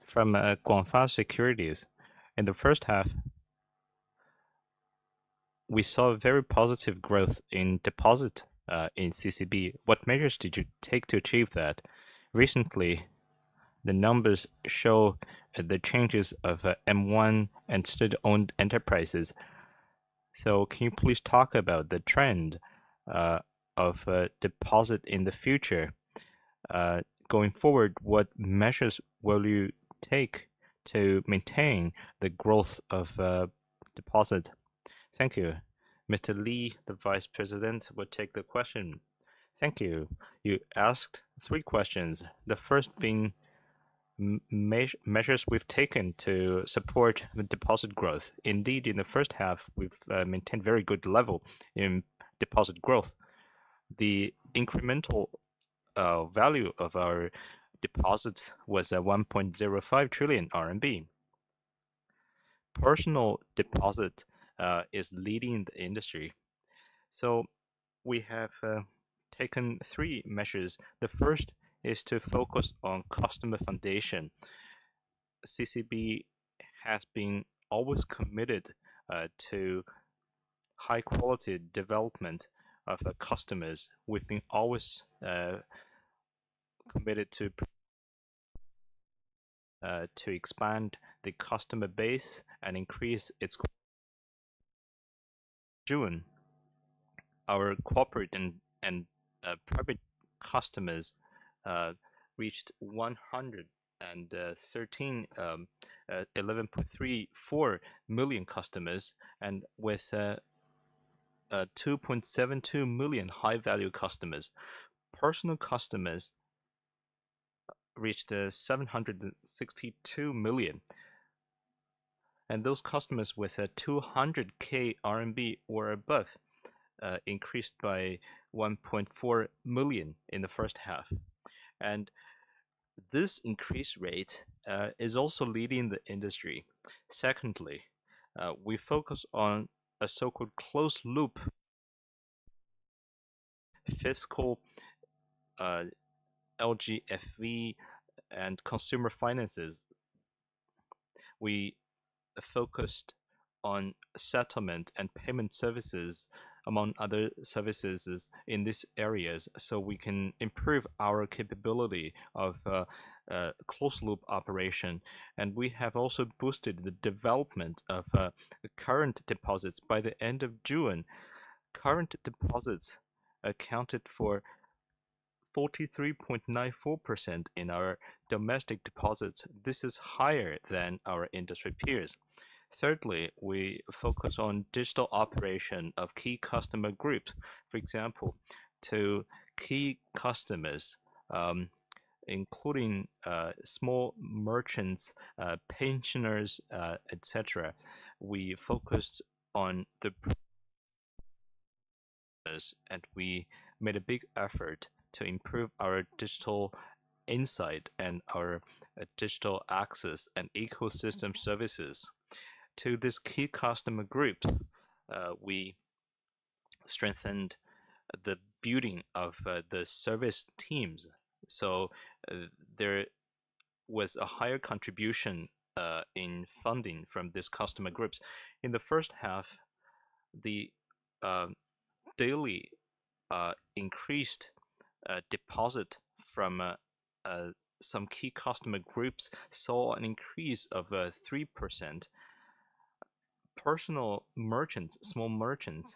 From Guangfa Securities, in the first half, we saw very positive growth in deposit in CCB. What measures did you take to achieve that? Recently, the numbers show the changes of M1 and state-owned enterprises. So can you please talk about the trend of deposit in the future? Going forward, what measures will you take to maintain the growth of deposit? Thank you. Mr. Li, the Vice President, will take the question. Thank you. You asked 3 questions. The first being measures we've taken to support the deposit growth. Indeed, in the first half, we've maintained very good level in deposit growth. The incremental value of our deposits was 1.05 trillion RMB. Personal deposit is leading the industry. So we have taken 3 measures. The first is to focus on customer foundation. CCB has been always committed to high quality development of the customers. We've been always committed to expand the customer base and increase its June. Our corporate and private customers reached 113 11.34 million customers, and with 2.72 million high-value customers. Personal customers reached 762 million, and those customers with 200k RMB or above increased by 1.4 million in the first half. And this increase rate is also leading the industry. Secondly, we focus on a so-called closed loop fiscal LGFV and consumer finances. We focused on settlement and payment services, among other services in these areas, so we can improve our capability of closed loop operation. And we have also boosted the development of current deposits. By the end of June, current deposits accounted for 43.94% in our domestic deposits. This is higher than our industry peers. Thirdly, we focus on digital operation of key customer groups. For example, to key customers, including small merchants, pensioners, etc. We focused on the and we made a big effort to improve our digital insight and our digital access and ecosystem services. To this key customer group, we strengthened the building of the service teams. So there was a higher contribution in funding from these customer groups. In the first half, the daily increased deposit from some key customer groups saw an increase of 3%. Personal merchants, small merchants,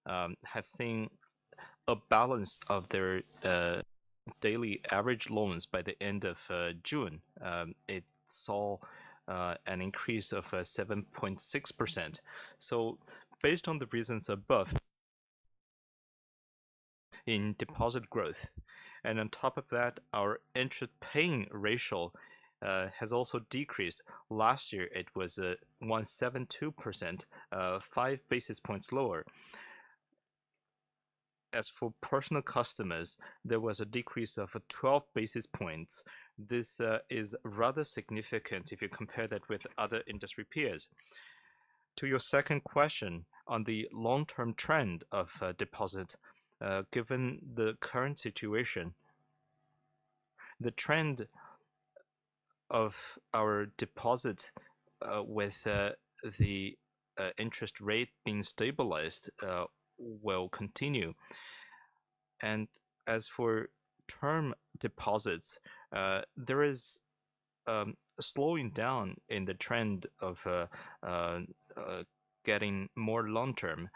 have seen a balance of their daily average loans by the end of June. It saw an increase of 7.6%. So, based on the reasons above, in deposit growth, and on top of that, our interest paying ratio has also decreased. Last year, it was 172%, 5 basis points lower. As for personal customers, there was a decrease of 12 basis points. This is rather significant if you compare that with other industry peers. To your second question on the long-term trend of deposit, given the current situation, the trend of our deposit with the interest rate being stabilized will continue. And as for term deposits, there is a slowing down in the trend of getting more long-term.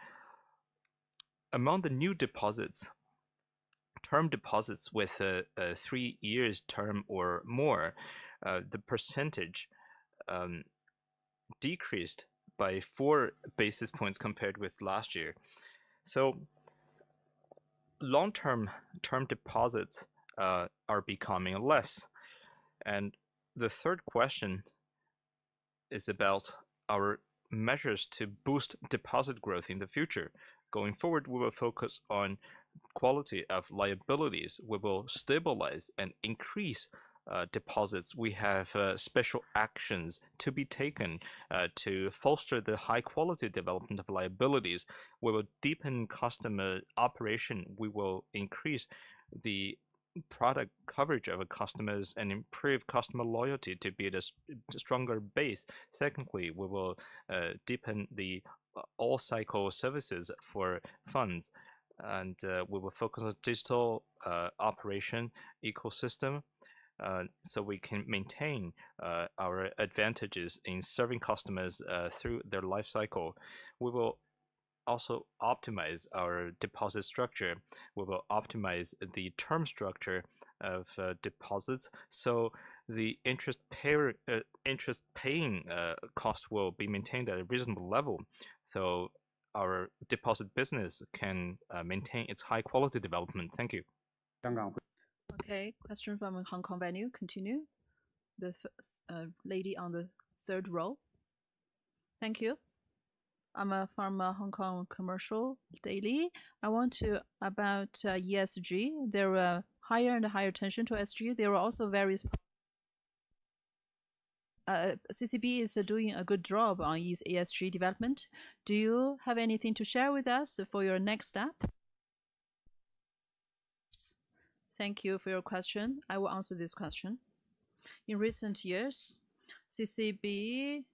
Among the new deposits, term deposits with 3 years term or more, the percentage decreased by 4 basis points compared with last year. So long-term term deposits are becoming less. And the third question is about our measures to boost deposit growth in the future. Going forward, we will focus on quality of liabilities. We will stabilize and increase deposits. We have special actions to be taken to foster the high quality development of liabilities. We will deepen customer operation. We will increase the product coverage of customers and improve customer loyalty to build a stronger base. Secondly, we will deepen the all cycle services for funds, and we will focus on digital operation ecosystem so we can maintain our advantages in serving customers through their life cycle. We will also optimize our deposit structure. We will optimize the term structure of deposits. So the interest paying cost will be maintained at a reasonable level. So our deposit business can maintain its high quality development. Thank you. Okay, question from Hong Kong venue. Continue. The lady on the third row. Thank you. I'm from Hong Kong Commercial Daily. I want to about ESG. There were higher and higher attention to ESG. There were also various. CCB is doing a good job on ESG development. Do you have anything to share with us for your next step? Thank you for your question. I will answer this question. In recent years, CCB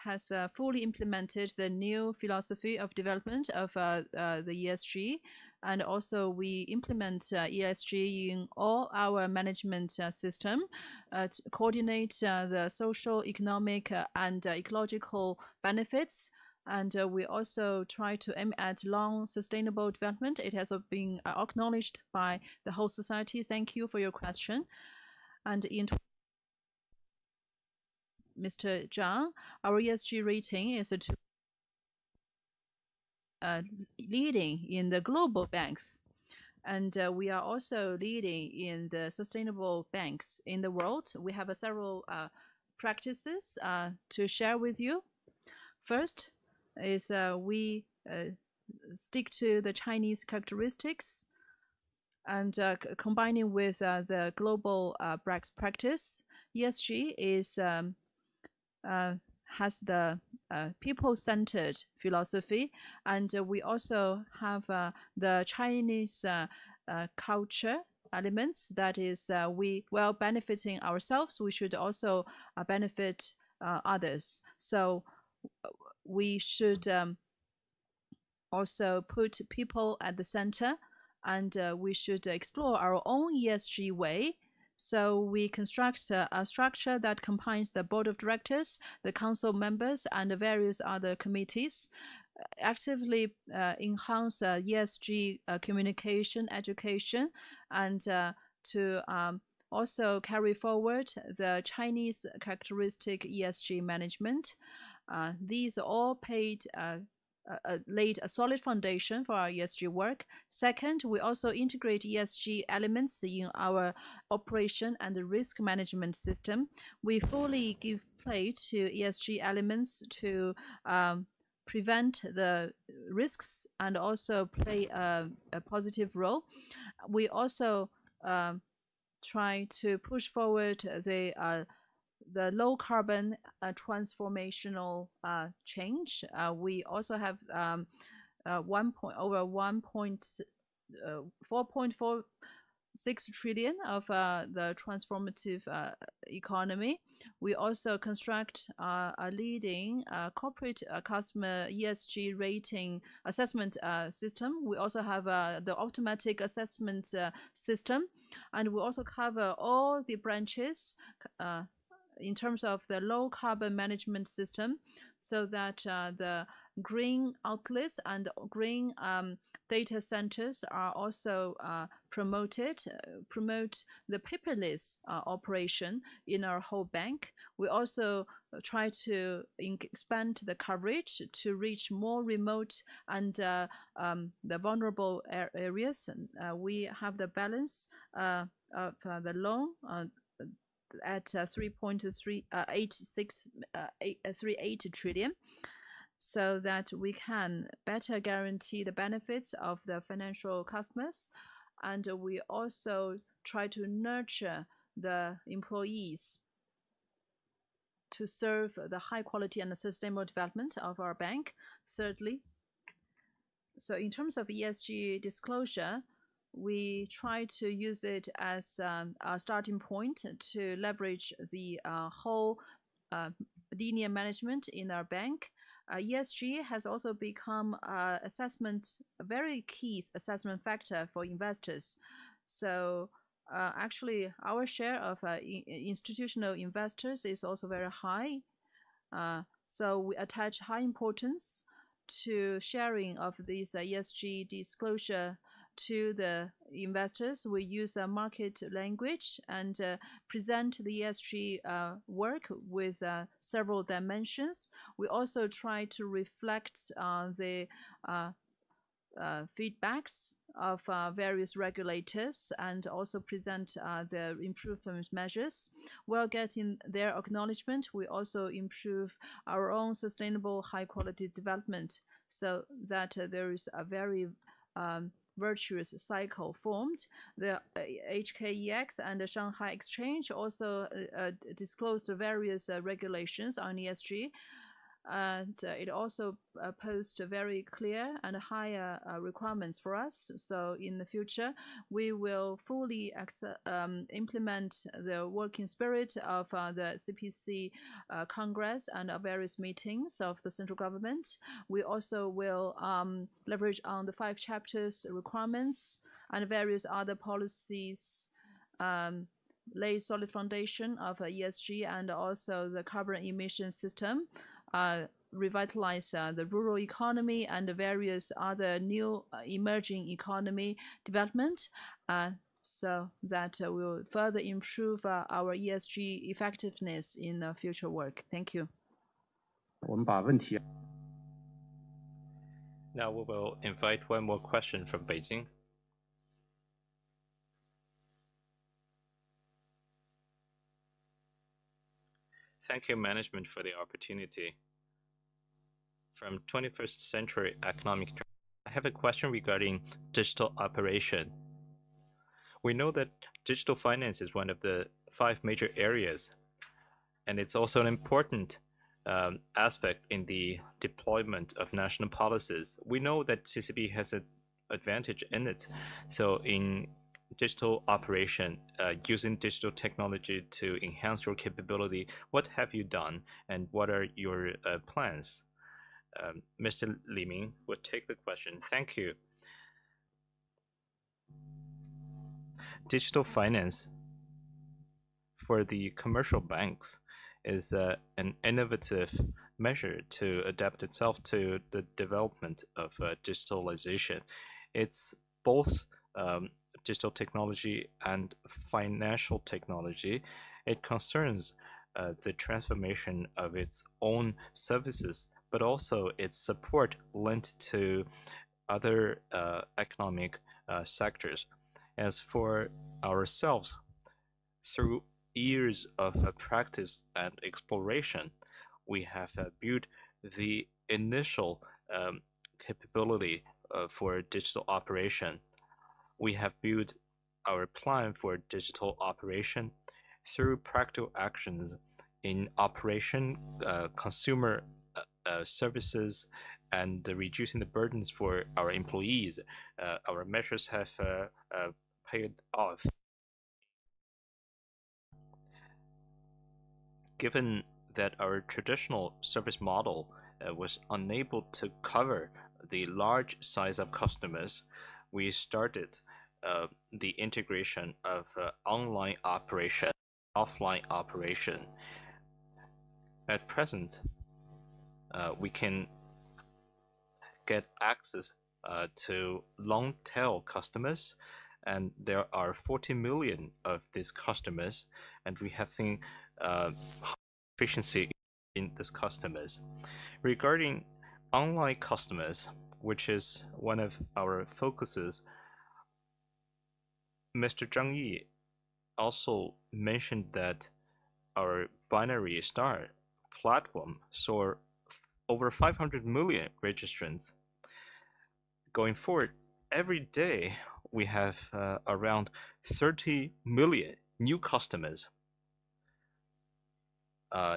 has fully implemented the new philosophy of development of the ESG, and also we implement ESG in all our management system to coordinate the social, economic, and ecological benefits. And we also try to aim at long sustainable development. It has been acknowledged by the whole society. Thank you for your question. And in Mr. Zhang, our ESG rating is leading in the global banks. And we are also leading in the sustainable banks in the world. We have several practices to share with you. First is we stick to the Chinese characteristics and combining with the global practice. ESG is has the people-centered philosophy, and we also have the Chinese culture elements. That is, while benefiting ourselves, we should also benefit others. So we should also put people at the center, and we should explore our own ESG way. So we construct a structure that combines the board of directors, the council members, and the various other committees, actively enhance ESG communication, education, and to also carry forward the Chinese characteristic ESG management. These all laid a solid foundation for our ESG work. Second, we also integrate ESG elements in our operation and risk management system. We fully give play to ESG elements to prevent the risks and also play a positive role. We also try to push forward the low carbon transformational change. We also have over 4.46 trillion of the transformative economy. We also construct a leading corporate customer ESG rating assessment system. We also have the automatic assessment system, and we also cover all the branches in terms of the low carbon management system, so that the green outlets and green data centers are also promote the paperless operation in our whole bank. We also try to expand the coverage to reach more remote and the vulnerable areas. We have the balance of the loan at 3.38 trillion, so that we can better guarantee the benefits of the financial customers. And we also try to nurture the employees to serve the high quality and sustainable development of our bank. Thirdly, so in terms of ESG disclosure, we try to use it as a starting point to leverage the whole linear management in our bank. ESG has also become a very key assessment factor for investors. So actually, our share of institutional investors is also very high. So we attach high importance to sharing of these ESG disclosure to the investors. We use a market language and present the ESG work with several dimensions. We also try to reflect the feedbacks of various regulators and also present the improvement measures. While getting their acknowledgement, we also improve our own sustainable high quality development so that there is a very virtuous cycle formed. The HKEX and the Shanghai Exchange also disclosed various regulations on ESG. And it also posed very clear and higher requirements for us. So in the future, we will fully implement the working spirit of the CPC Congress and various meetings of the central government. We also will leverage on the 5 chapters requirements and various other policies, lay solid foundation of ESG and also the carbon emission system, revitalize the rural economy and the various other new emerging economy development, so that will further improve our ESG effectiveness in future work. Thank you. Now we will invite one more question from Beijing. Thank you, management, for the opportunity. From 21st Century Economic, I have a question regarding digital operation. We know that digital finance is one of the 5 major areas, and it's also an important aspect in the deployment of national policies. We know that CCB has an advantage in it. So in digital operation, using digital technology to enhance your capability, what have you done and what are your plans? Mr. Li Ming would take the question. Thank you. Digital finance for the commercial banks is an innovative measure to adapt itself to the development of digitalization. It's both digital technology and financial technology. It concerns the transformation of its own services, but also its support linked to other economic sectors. As for ourselves, through years of practice and exploration, we have built the initial capability for digital operation. We have built our plan for digital operation through practical actions in operation, consumer services, and reducing the burdens for our employees. Our measures have paid off. Given that our traditional service model was unable to cover the large size of customers, we started the integration of online operation, offline operation. At present, we can get access to long-tail customers, and there are 40 million of these customers, and we have seen efficiency in these customers. Regarding online customers, which is one of our focuses, Mr. Zhang Yi also mentioned that our binary star platform saw over 500 million registrants. Going forward, every day we have around 30 million new customers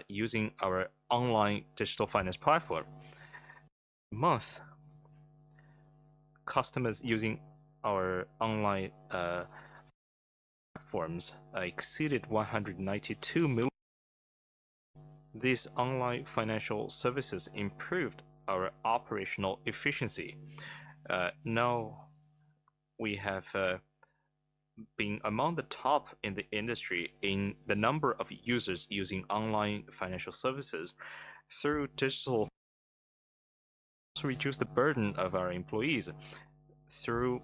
using our online digital finance platform. Month, customers using our online platforms exceeded 192 million. These online financial services improved our operational efficiency. Now we have been among the top in the industry in the number of users using online financial services. Through digital, to reduce the burden of our employees through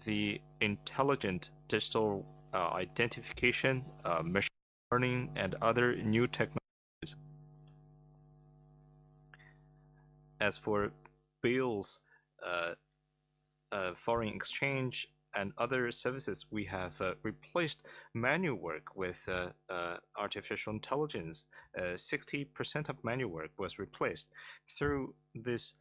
the intelligent digital identification, machine learning, and other new technologies. As for bills, foreign exchange, and other services, we have replaced manual work with artificial intelligence. 60% of manual work was replaced. Through this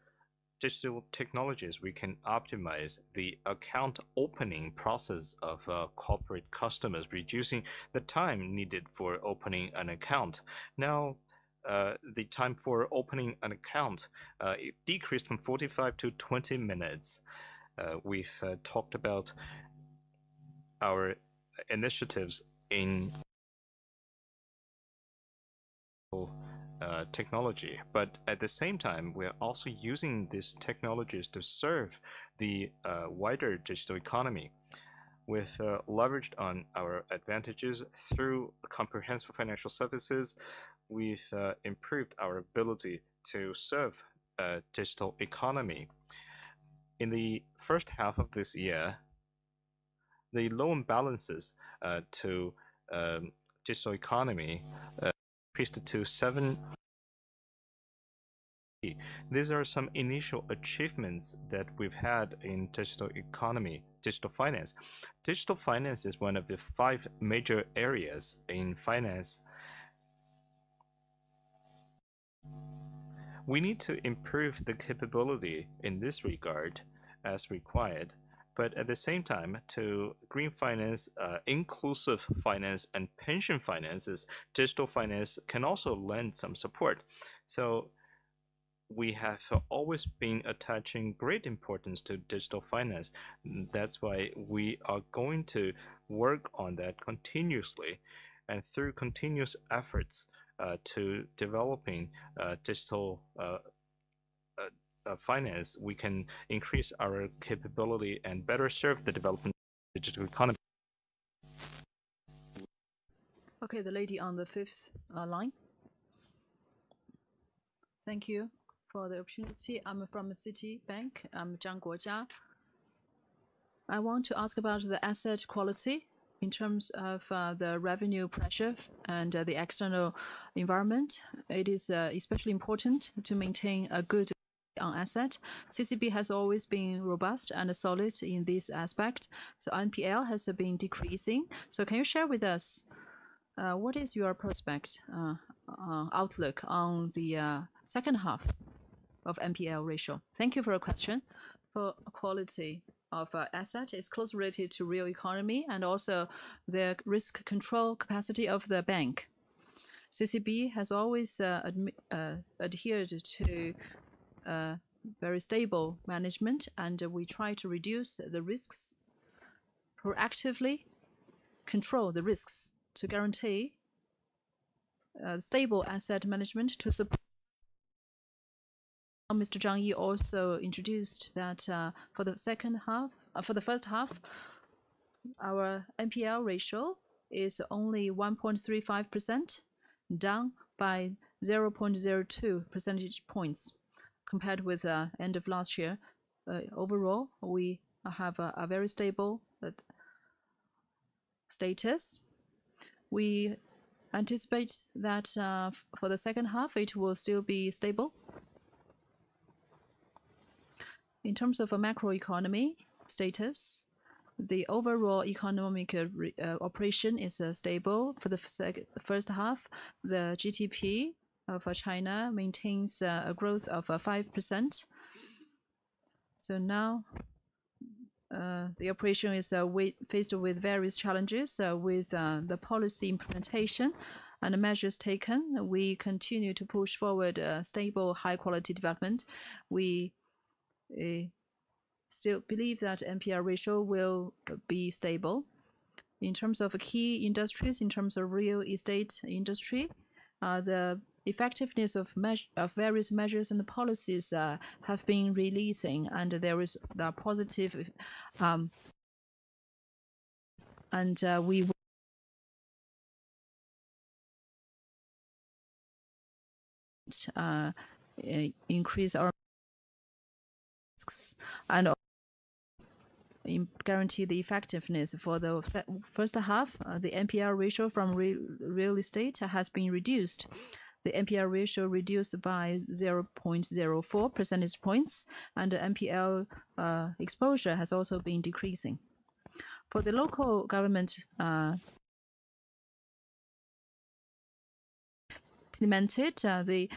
digital technologies, we can optimize the account opening process of corporate customers, reducing the time needed for opening an account. Now, the time for opening an account it decreased from 45 to 20 minutes. We've talked about our initiatives in technology, but at the same time, we're also using these technologies to serve the wider digital economy. We've leveraged on our advantages through comprehensive financial services. We've improved our ability to serve digital economy. In the first half of this year, the loan balances to digital economy increased to 7. These are some initial achievements that we've had in digital economy, digital finance. Digital finance is one of the 5 major areas in finance. We need to improve the capability in this regard as required, but at the same time, to green finance, inclusive finance, and pension finances, digital finance can also lend some support. So we have always been attaching great importance to digital finance. That's why we are going to work on that continuously, and through continuous efforts to developing digital finance, we can increase our capability and better serve the development of the digital economy. Okay, the lady on the 5th line. Thank you for the opportunity. I'm from Citibank. I'm Zhang Guojia. I want to ask about the asset quality in terms of the revenue pressure and the external environment. It is especially important to maintain a good on asset. CCB has always been robust and solid in this aspect. So NPL has been decreasing. So can you share with us what is your prospect outlook on the second half of NPL ratio? Thank you for your question. For quality of asset is closely related to real economy and also the risk control capacity of the bank. CCB has always adhered to very stable management, and we try to reduce the risks, proactively control the risks to guarantee stable asset management to support. Mr. Zhang Yi also introduced that for the first half, our NPL ratio is only 1.35%, down by 0.02 percentage points compared with end of last year. Overall, we have a very stable status. We anticipate that for the second half, it will still be stable. In terms of a macroeconomy status, the overall economic operation is stable. For the first half, the GDP of China maintains a growth of 5%. So now the operation is faced with various challenges with the policy implementation and the measures taken. We continue to push forward stable, high-quality development. We still believe that NPL ratio will be stable. In terms of key industries, in terms of real estate industry, the effectiveness of various measures and policies have been releasing, and there is the positive and we increase our risks and guarantee the effectiveness for the first half. The NPL ratio from real estate has been reduced. The NPL ratio reduced by 0.04 percentage points, and the NPL exposure has also been decreasing. For the local government implemented, the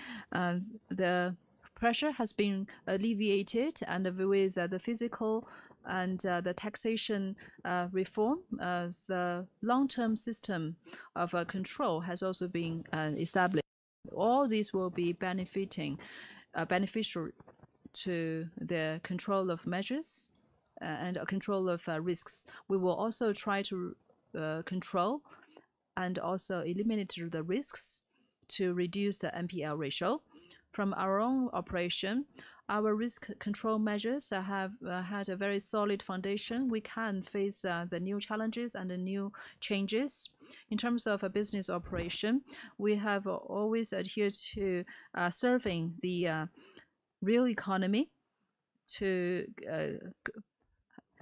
pressure has been alleviated, and with the physical and the taxation reform, the long-term system of control has also been established. All these will be beneficial to the control of measures and control of risks. We will also try to control and also eliminate the risks to reduce the NPL ratio. From our own operation, our risk control measures have had a very solid foundation. We can face the new challenges and the new changes. In terms of a business operation, we have always adhered to serving the real economy, to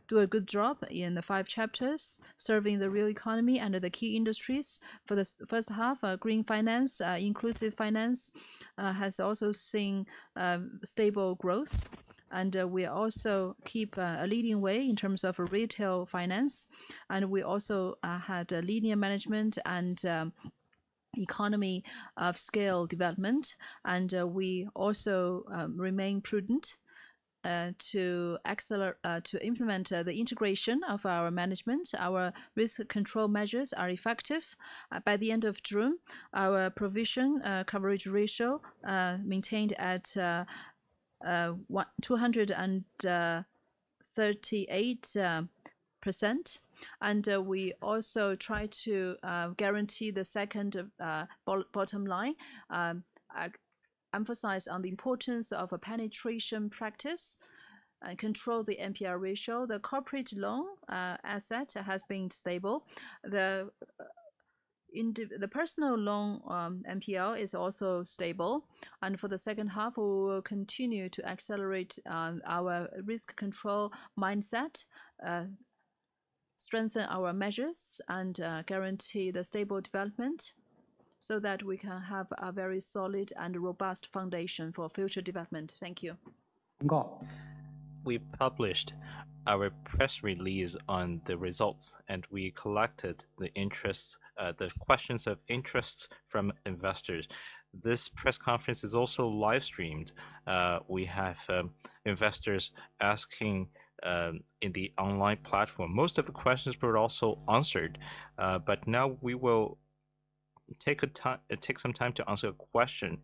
do a good job in the 5 chapters, serving the real economy and the key industries. For the first half, green finance, inclusive finance has also seen stable growth. And we also keep a leading way in terms of retail finance. And we also had linear management and economy of scale development. And we also remain prudent to implement the integration of our management. Our risk control measures are effective. By the end of June, our provision coverage ratio maintained at 238%. And we also try to guarantee the second bottom line, emphasize on the importance of a penetration practice and control the NPL ratio. The corporate loan asset has been stable. The personal loan NPL is also stable. And for the second half, we will continue to accelerate our risk control mindset, strengthen our measures, and guarantee the stable development, so that we can have a very solid and robust foundation for future development. Thank you. We published our press release on the results, and we collected the questions of interest from investors. This press conference is also live streamed. We have investors asking in the online platform. Most of the questions were also answered, but now we will take some time to answer a question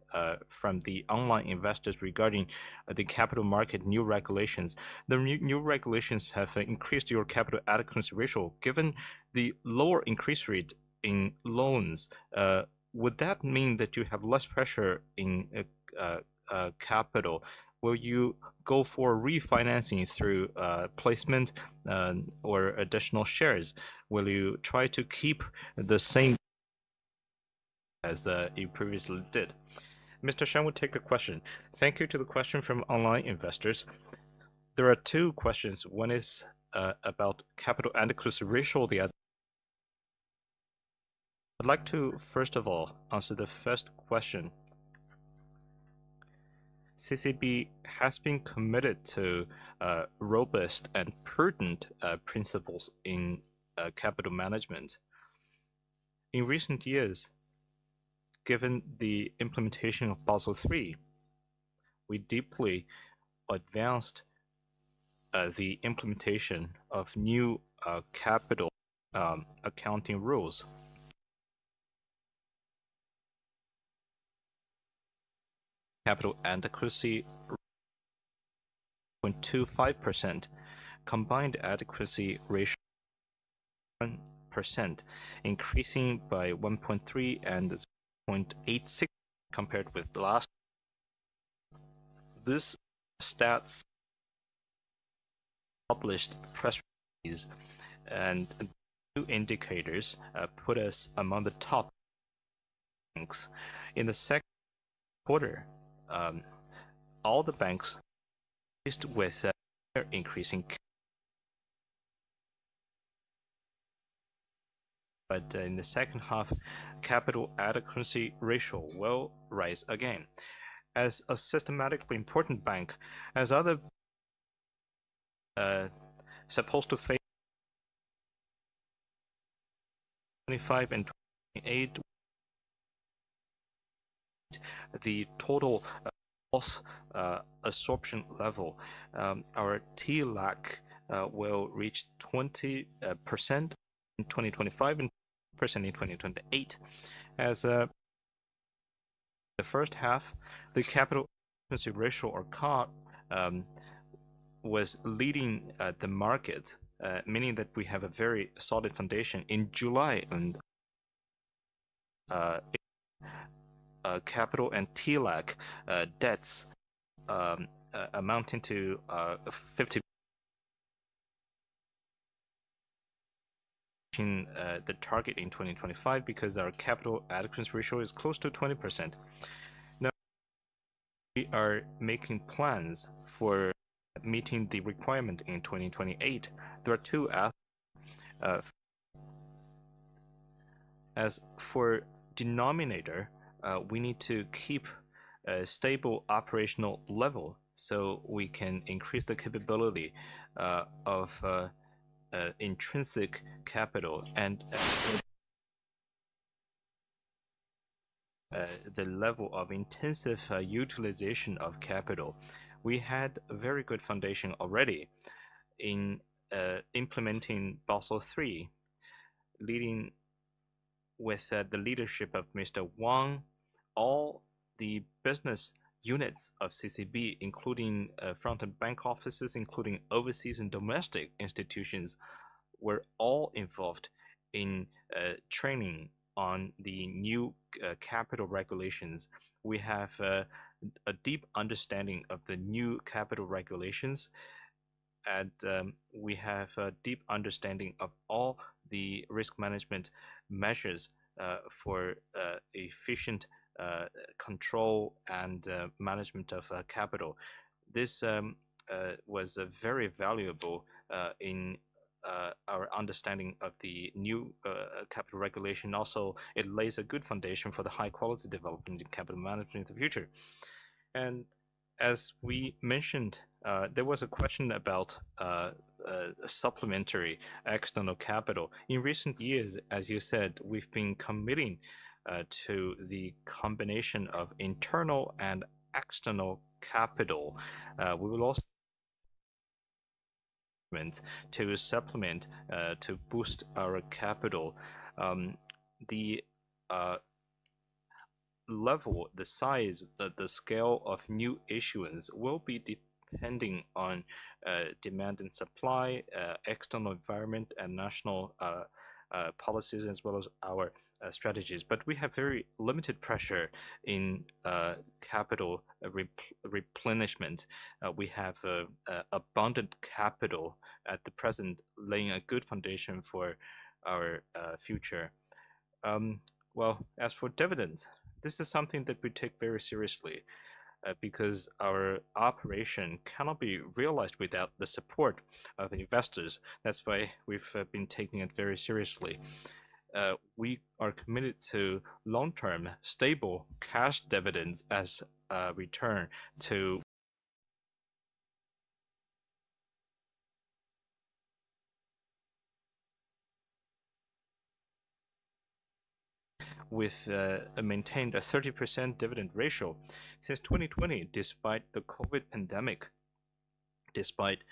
from the online investors regarding the capital market new regulations. The new regulations have increased your capital adequacy ratio. Given the lower increase rate in loans, would that mean that you have less pressure in capital? Will you go for refinancing through placement or additional shares? Will you try to keep the same as you previously did? Mr. Shan will take the question. Thank you to the question from online investors. There are 2 questions. One is about capital adequacy ratio. The other, I'd like to first of all answer the first question. CCB has been committed to robust and prudent principles in capital management. In recent years, given the implementation of Basel III, we deeply advanced the implementation of new capital accounting rules. Capital adequacy 0.25%, combined adequacy ratio 1%, increasing by 1.3 and 0.86 compared with last. This stats published press release and 2 indicators put us among the top banks. In the second quarter, all the banks faced with increasing but in the second half, capital adequacy ratio will rise again. As a systematically important bank, as other supposed to face 25 and 28, the total loss absorption level, our TLAC will reach 20% in 2025 and 20% in 2028. As the first half, the capital adequacy ratio, or CAR, was leading the market, meaning that we have a very solid foundation. In July, and capital and TLAC debts amounting to 50 the target in 2025 because our capital adequacy ratio is close to 20%. Now, we are making plans for meeting the requirement in 2028. There are two aspects. As for denominator, we need to keep a stable operational level so we can increase the capability of intrinsic capital and the level of intensive utilization of capital. We had a very good foundation already in implementing Basel III, leading with the leadership of Mr. Wang. All the business units of CCB, including front-end bank offices, including overseas and domestic institutions, were all involved in training on the new capital regulations. We have a deep understanding of the new capital regulations, and we have a deep understanding of all the risk management measures for efficient control and management of capital. This was very valuable in our understanding of the new capital regulation. Also, it lays a good foundation for the high quality development in capital management in the future. And as we mentioned, there was a question about supplementary external capital. In recent years, as you said, we've been committing to the combination of internal and external capital. We will also to supplement, to boost our capital. The level, the size, the scale of new issuance will be depending on demand and supply, external environment, and national policies, as well as our strategies. But we have very limited pressure in capital replenishment. We have abundant capital at the present, laying a good foundation for our future. Well, as for dividends, this is something that we take very seriously because our operation cannot be realized without the support of investors. That's why we've been taking it very seriously. We are committed to long-term, stable cash dividends as a return to with maintained a 30% dividend ratio since 2020, despite the COVID pandemic. Despite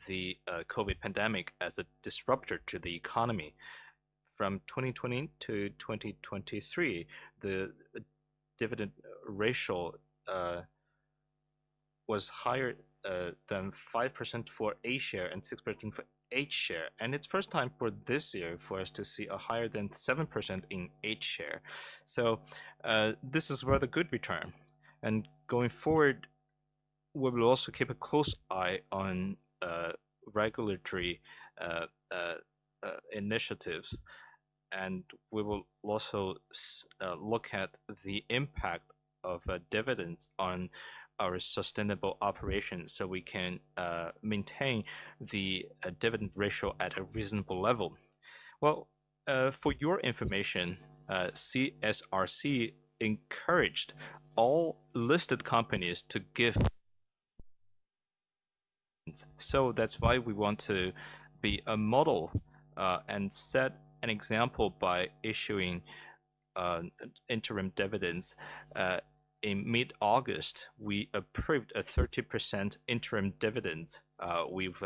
the COVID pandemic as a disruptor to the economy, from 2020 to 2023, the dividend ratio was higher than 5% for A share and 6% for H share. And it's first time for this year for us to see a higher than 7% in H share. So this is rather good return. And going forward, we will also keep a close eye on regulatory initiatives, and we will also look at the impact of dividends on our sustainable operations so we can maintain the dividend ratio at a reasonable level. Well, For your information, CSRC encouraged all listed companies to give. So that's why we want to be a model and set an example by issuing interim dividends. In mid-August, we approved a 30% interim dividend. We've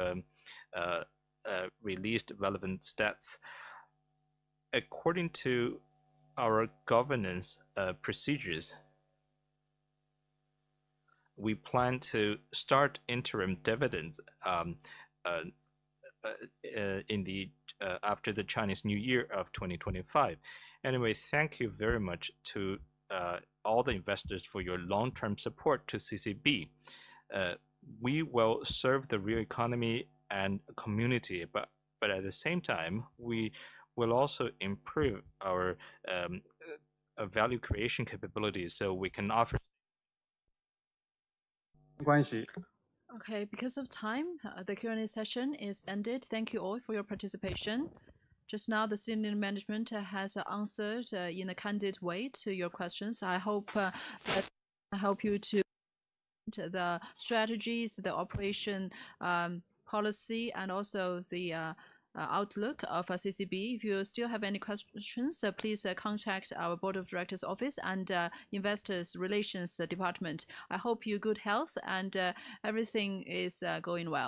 released relevant stats. According to our governance procedures, we plan to start interim dividends in the after the Chinese New Year of 2025. Anyway, thank you very much to all the investors for your long-term support to CCB. We will serve the real economy and community, but at the same time, we will also improve our value creation capabilities so we can offer. 关系。 Okay, because of time, the Q&A session is ended. Thank you all for your participation. Just now, the senior management has answered in a candid way to your questions. I hope that help you to the strategies, the operation policy, and also the outlook of CCB. If you still have any questions, please contact our Board of Directors office and Investors Relations Department. I hope you good health and everything is going well.